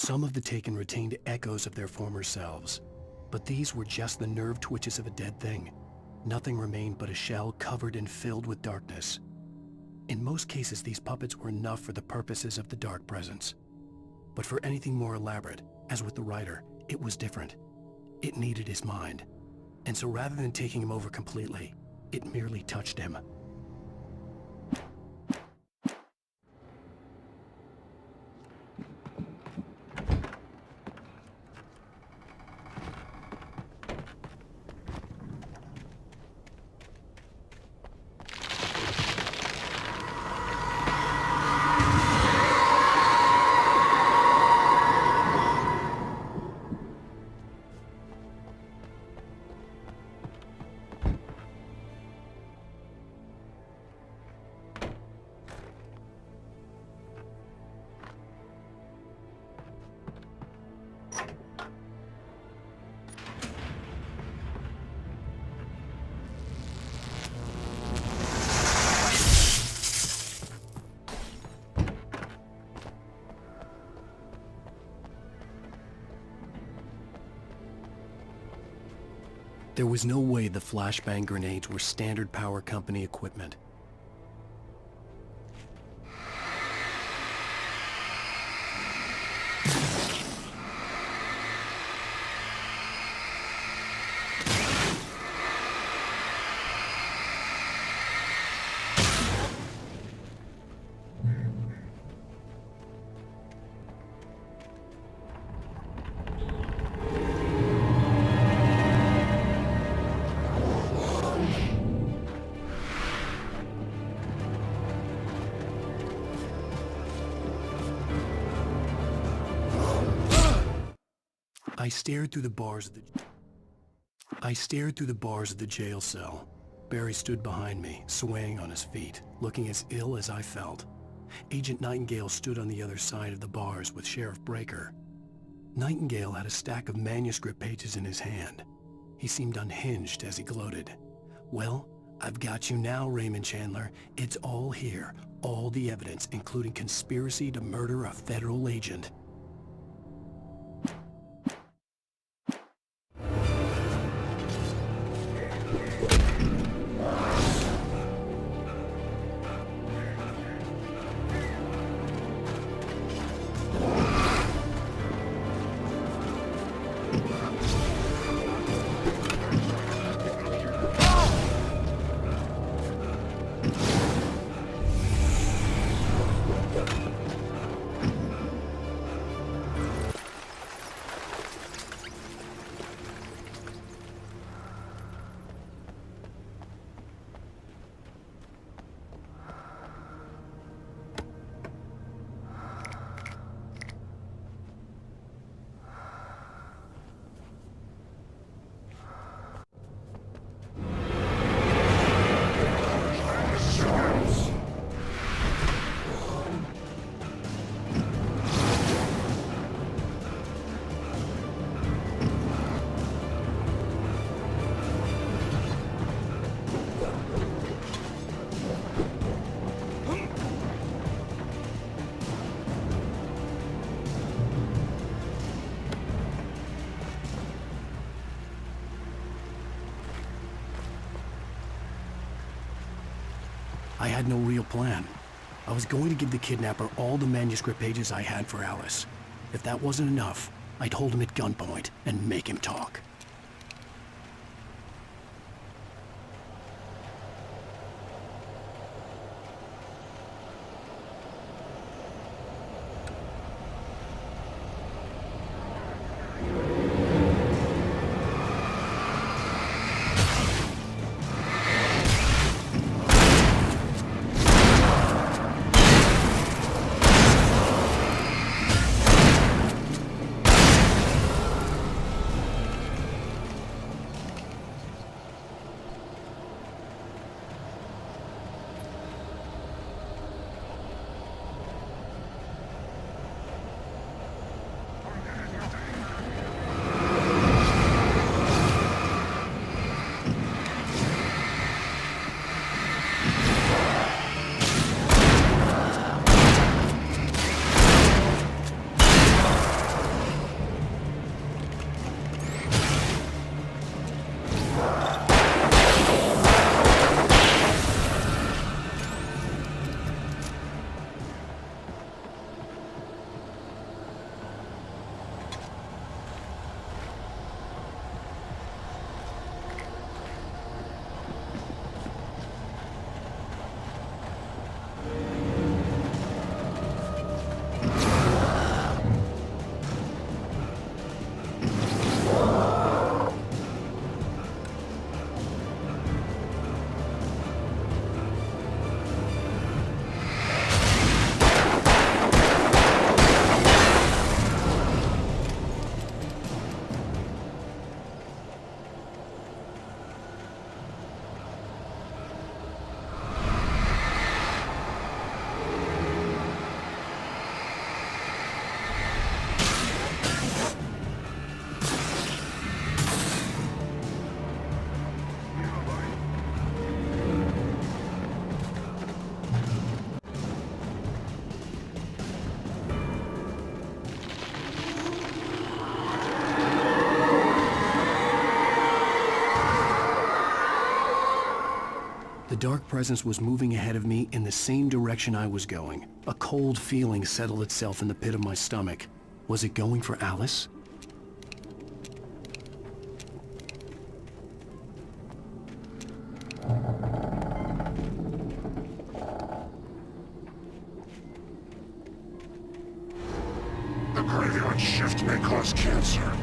Some of the Taken retained echoes of their former selves, but these were just the nerve twitches of a dead thing. Nothing remained but a shell covered and filled with darkness. In most cases, these puppets were enough for the purposes of the Dark Presence. But for anything more elaborate, as with the writer, it was different. It needed his mind. And so rather than taking him over completely, it merely touched him. There was no way the flashbang grenades were Standard Power Company equipment. I stared through the bars of the jail cell. Barry stood behind me, swaying on his feet, looking as ill as I felt. Agent Nightingale stood on the other side of the bars with Sheriff Breaker. Nightingale had a stack of manuscript pages in his hand. He seemed unhinged as he gloated. "Well, I've got you now, Raymond Chandler. It's all here. All the evidence, including conspiracy to murder a federal agent." I had no real plan. I was going to give the kidnapper all the manuscript pages I had for Alice. If that wasn't enough, I'd hold him at gunpoint and make him talk. The dark presence was moving ahead of me in the same direction I was going. A cold feeling settled itself in the pit of my stomach. Was it going for Alice? The graveyard shift may cause cancer.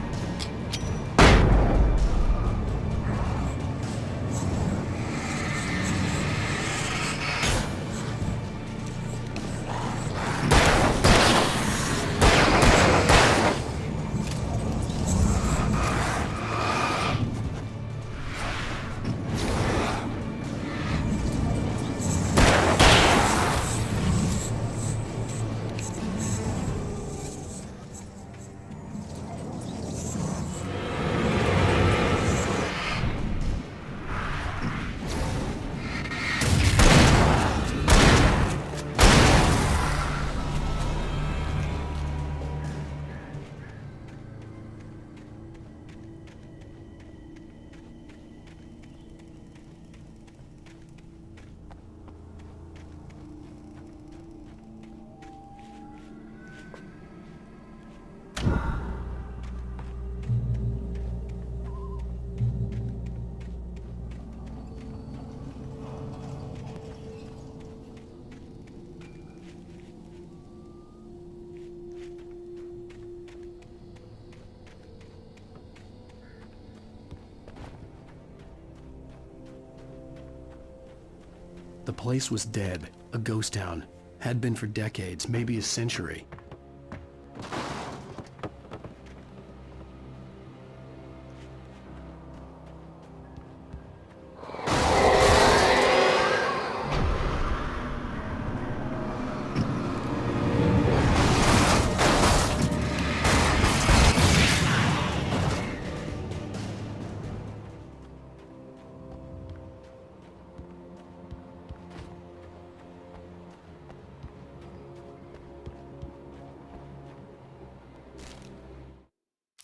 The place was dead, a ghost town. Had been for decades, maybe a century.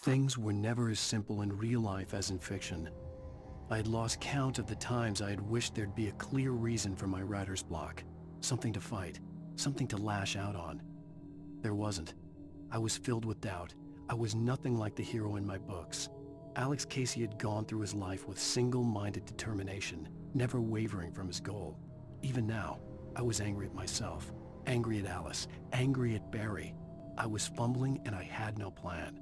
Things were never as simple in real life as in fiction. I had lost count of the times I had wished there'd be a clear reason for my writer's block. Something to fight, something to lash out on. There wasn't. I was filled with doubt. I was nothing like the hero in my books. Alex Casey had gone through his life with single-minded determination, never wavering from his goal. Even now, I was angry at myself, angry at Alice, angry at Barry. I was fumbling and I had no plan.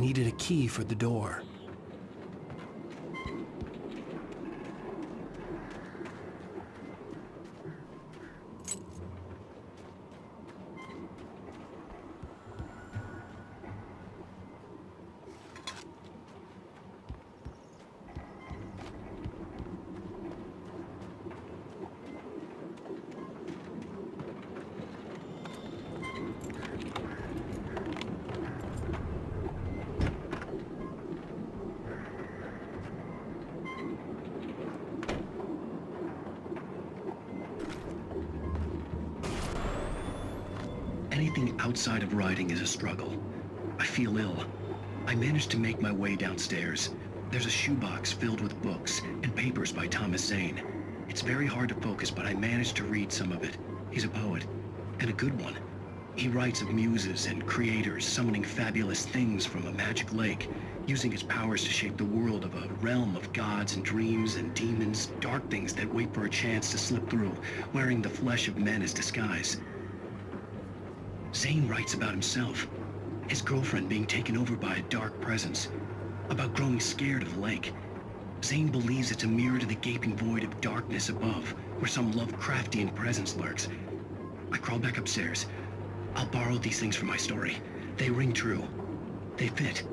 needed a key for the door. Anything outside of writing is a struggle. I feel ill. I managed to make my way downstairs. There's a shoebox filled with books and papers by Thomas Zane. It's very hard to focus, but I managed to read some of it. He's a poet, and a good one. He writes of muses and creators summoning fabulous things from a magic lake, using his powers to shape the world of a realm of gods and dreams and demons, dark things that wait for a chance to slip through, wearing the flesh of men as disguise. Zane writes about himself, his girlfriend being taken over by a dark presence, about growing scared of the lake. Zane believes it's a mirror to the gaping void of darkness above, where some Lovecraftian presence lurks. I crawl back upstairs. I'll borrow these things for my story. They ring true. They fit.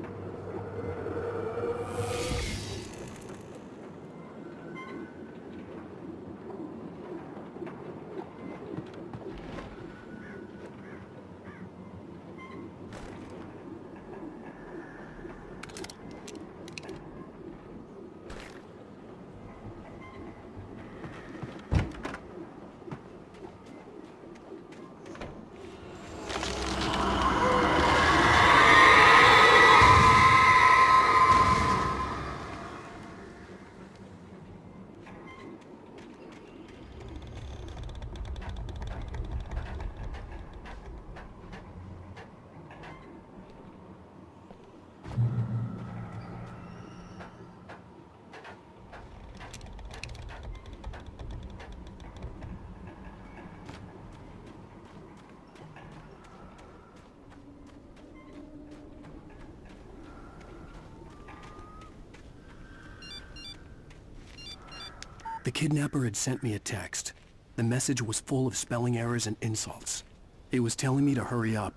The kidnapper had sent me a text. The message was full of spelling errors and insults. It was telling me to hurry up.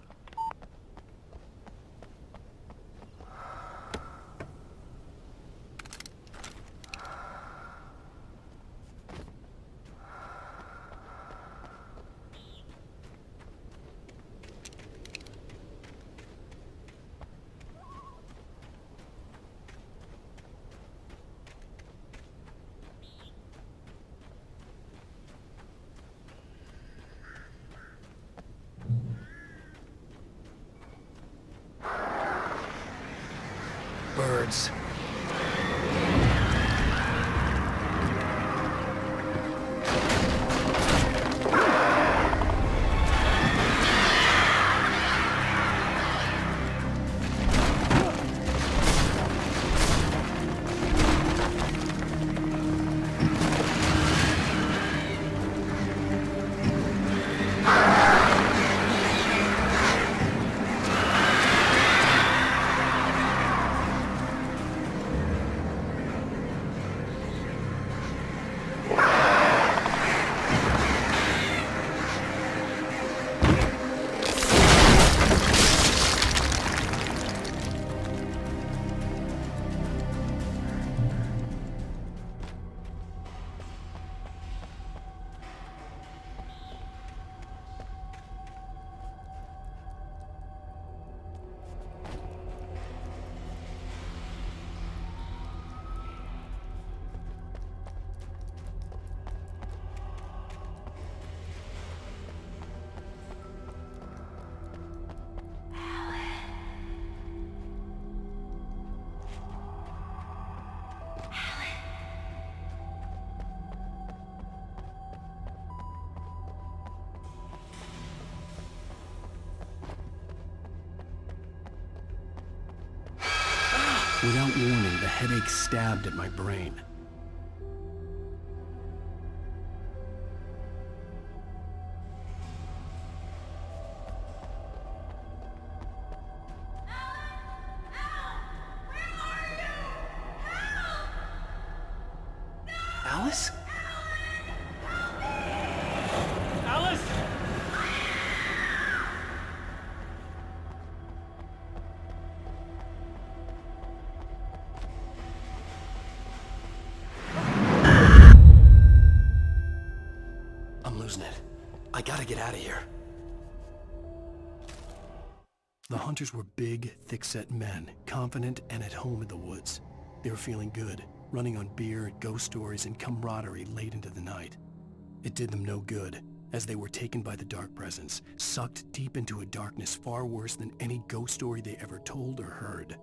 Birds. Without warning, the headache stabbed at my brain. Alice? Alice! I'm losing it. I gotta get out of here. The hunters were big, thick-set men, confident and at home in the woods. They were feeling good, running on beer, ghost stories, and camaraderie late into the night. It did them no good, as they were taken by the dark presence, sucked deep into a darkness far worse than any ghost story they ever told or heard.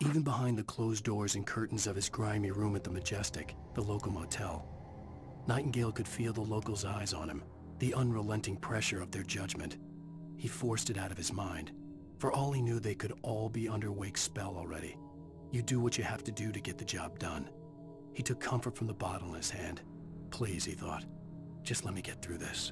Even behind the closed doors and curtains of his grimy room at the Majestic, the local motel, Nightingale could feel the locals' eyes on him, the unrelenting pressure of their judgment. He forced it out of his mind. For all he knew, they could all be under Wake's spell already. You do what you have to do to get the job done. He took comfort from the bottle in his hand. Please, he thought, just let me get through this.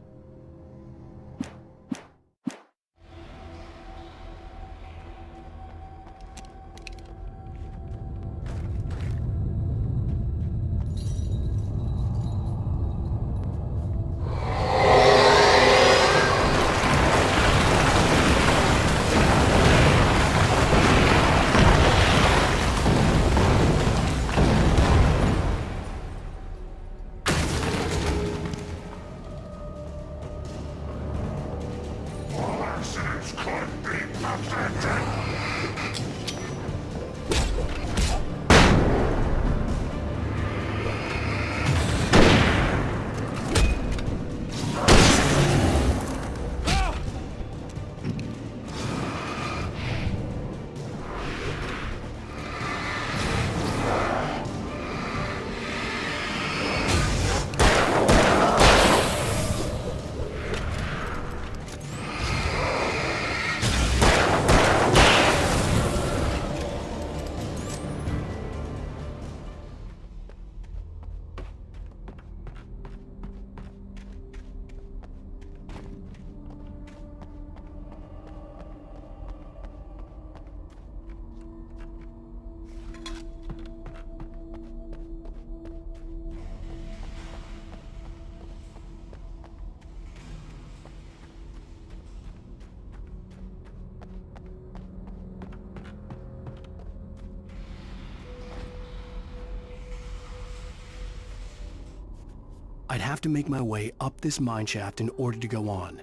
I'd have to make my way up this mine shaft in order to go on.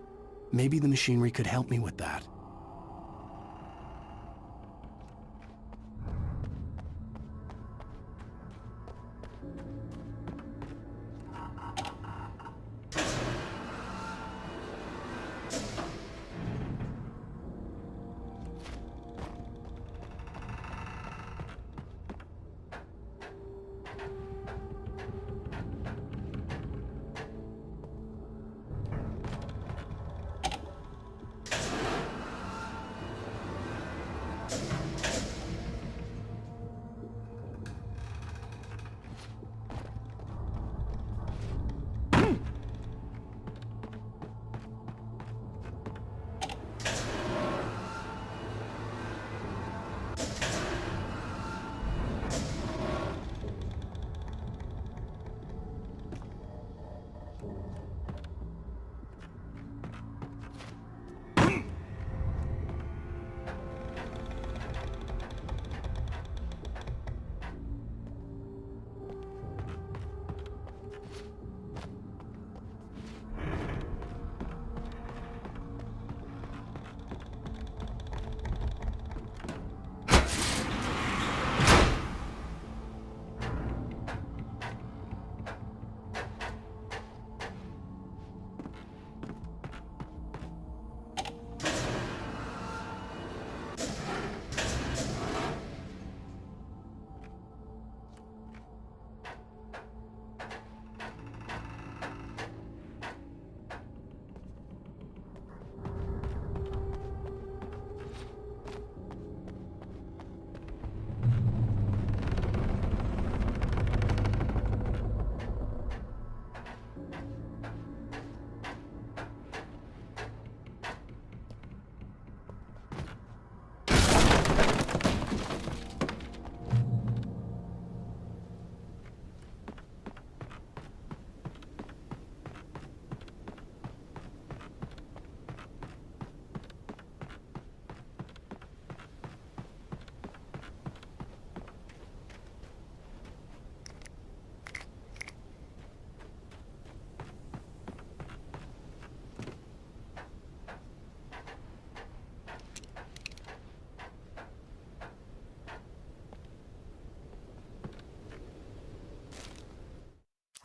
Maybe the machinery could help me with that.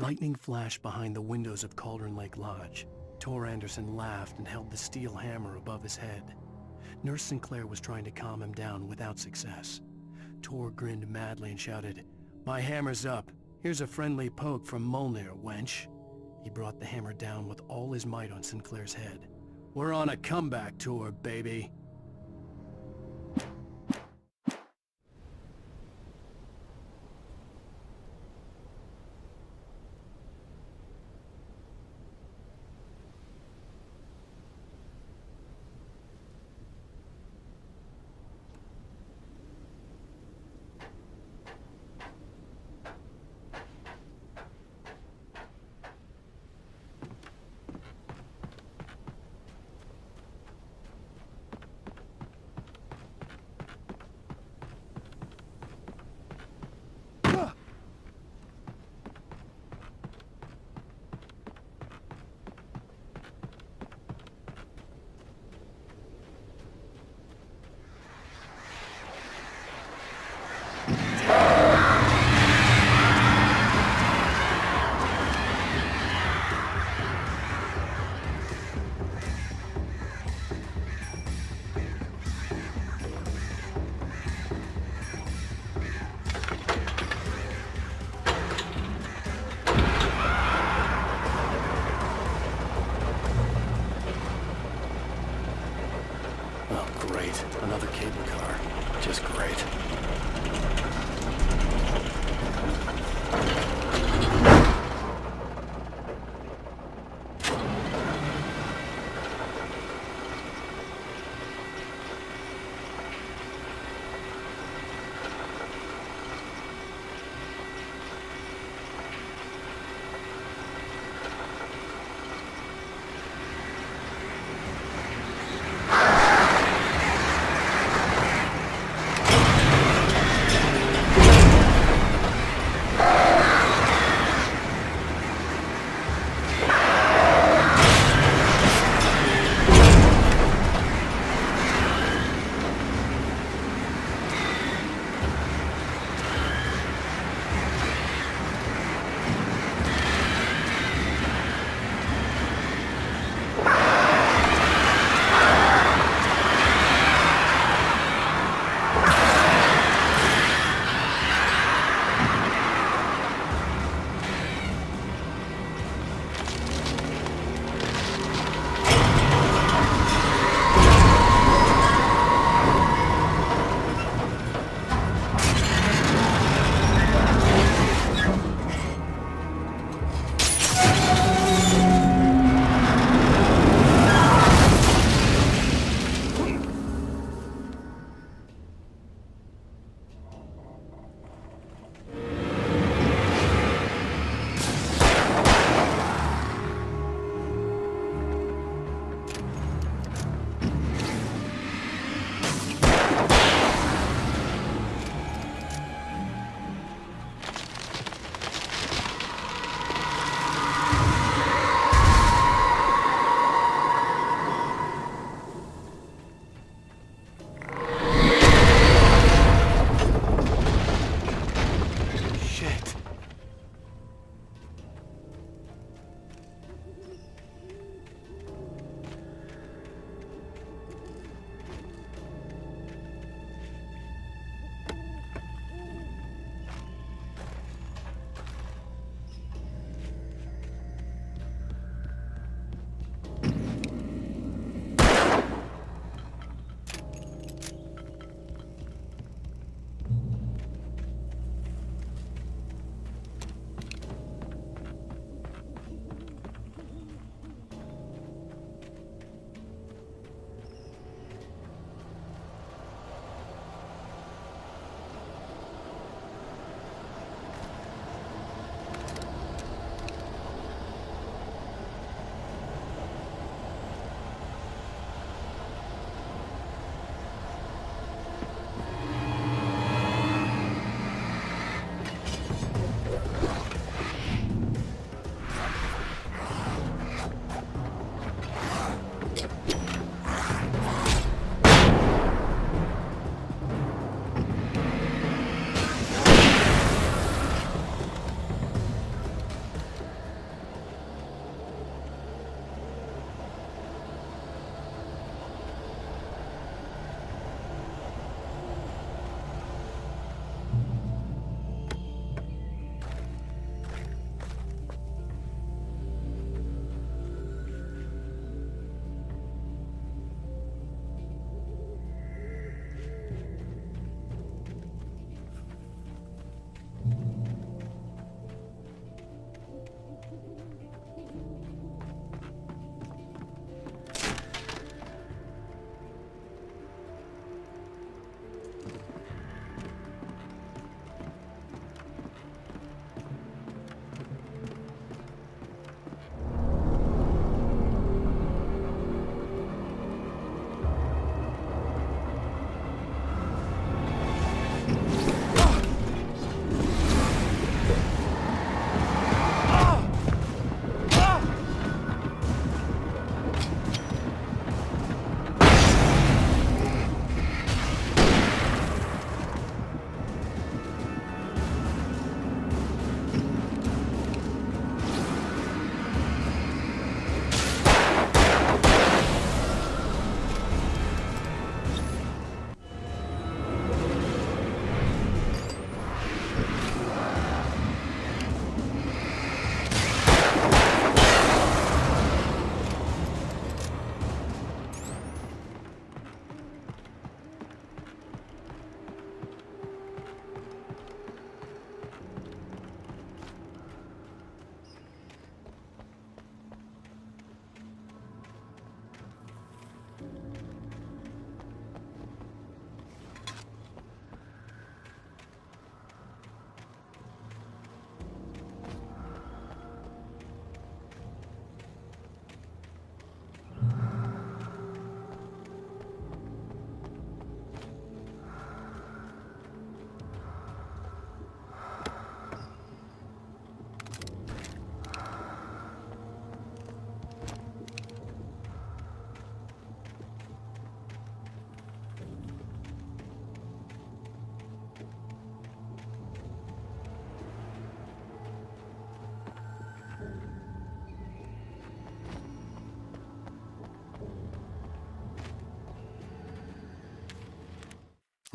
Lightning flashed behind the windows of Cauldron Lake Lodge. Tor Anderson laughed and held the steel hammer above his head. Nurse Sinclair was trying to calm him down without success. Tor grinned madly and shouted, "My hammer's up. Here's a friendly poke from Molnir, wench." He brought the hammer down with all his might on Sinclair's head. "We're on a comeback tour, baby."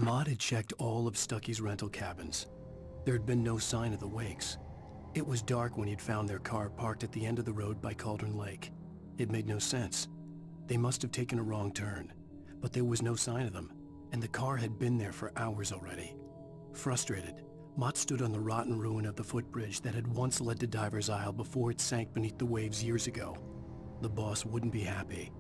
Maude had checked all of Stucky's rental cabins. There had been no sign of the Wakes. It was dark when he'd found their car parked at the end of the road by Cauldron Lake. It made no sense. They must have taken a wrong turn, but there was no sign of them, and the car had been there for hours already. Frustrated, Mott stood on the rotten ruin of the footbridge that had once led to Diver's Isle before it sank beneath the waves years ago. The boss wouldn't be happy.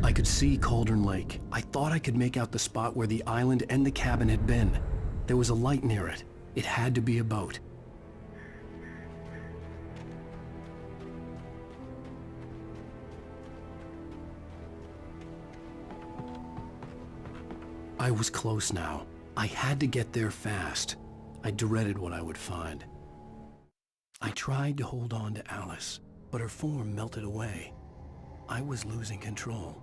I could see Cauldron Lake. I thought I could make out the spot where the island and the cabin had been. There was a light near it. It had to be a boat. I was close now. I had to get there fast. I dreaded what I would find. I tried to hold on to Alice, but her form melted away. I was losing control.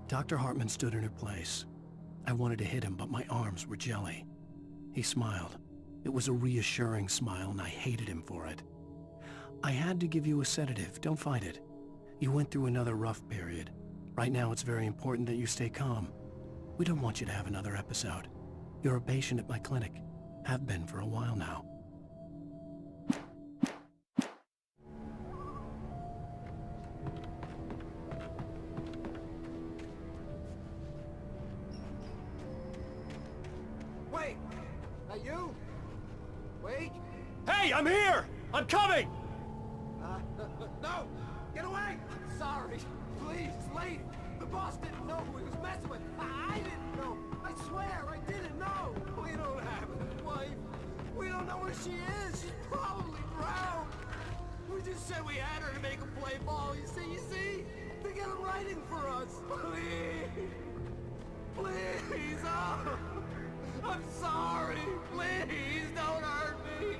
Dr. Hartman stood in her place. I wanted to hit him, but my arms were jelly. He smiled. It was a reassuring smile, and I hated him for it. I had to give you a sedative. Don't fight it. You went through another rough period. Right now, it's very important that you stay calm. We don't want you to have another episode. You're a patient at my clinic. Have been for a while now. Wait! That you? Wait! Hey, I'm here! I'm coming! No! Get away! I'm sorry. Please, it's late. The boss didn't know who he was messing with. I didn't know. I swear, I didn't know. We don't have a wife. We don't know where she is. She's probably drowned. We just said we had her to make a play ball. You see? They get them writing for us. Please. Please, oh. I'm sorry. Please, don't hurt me.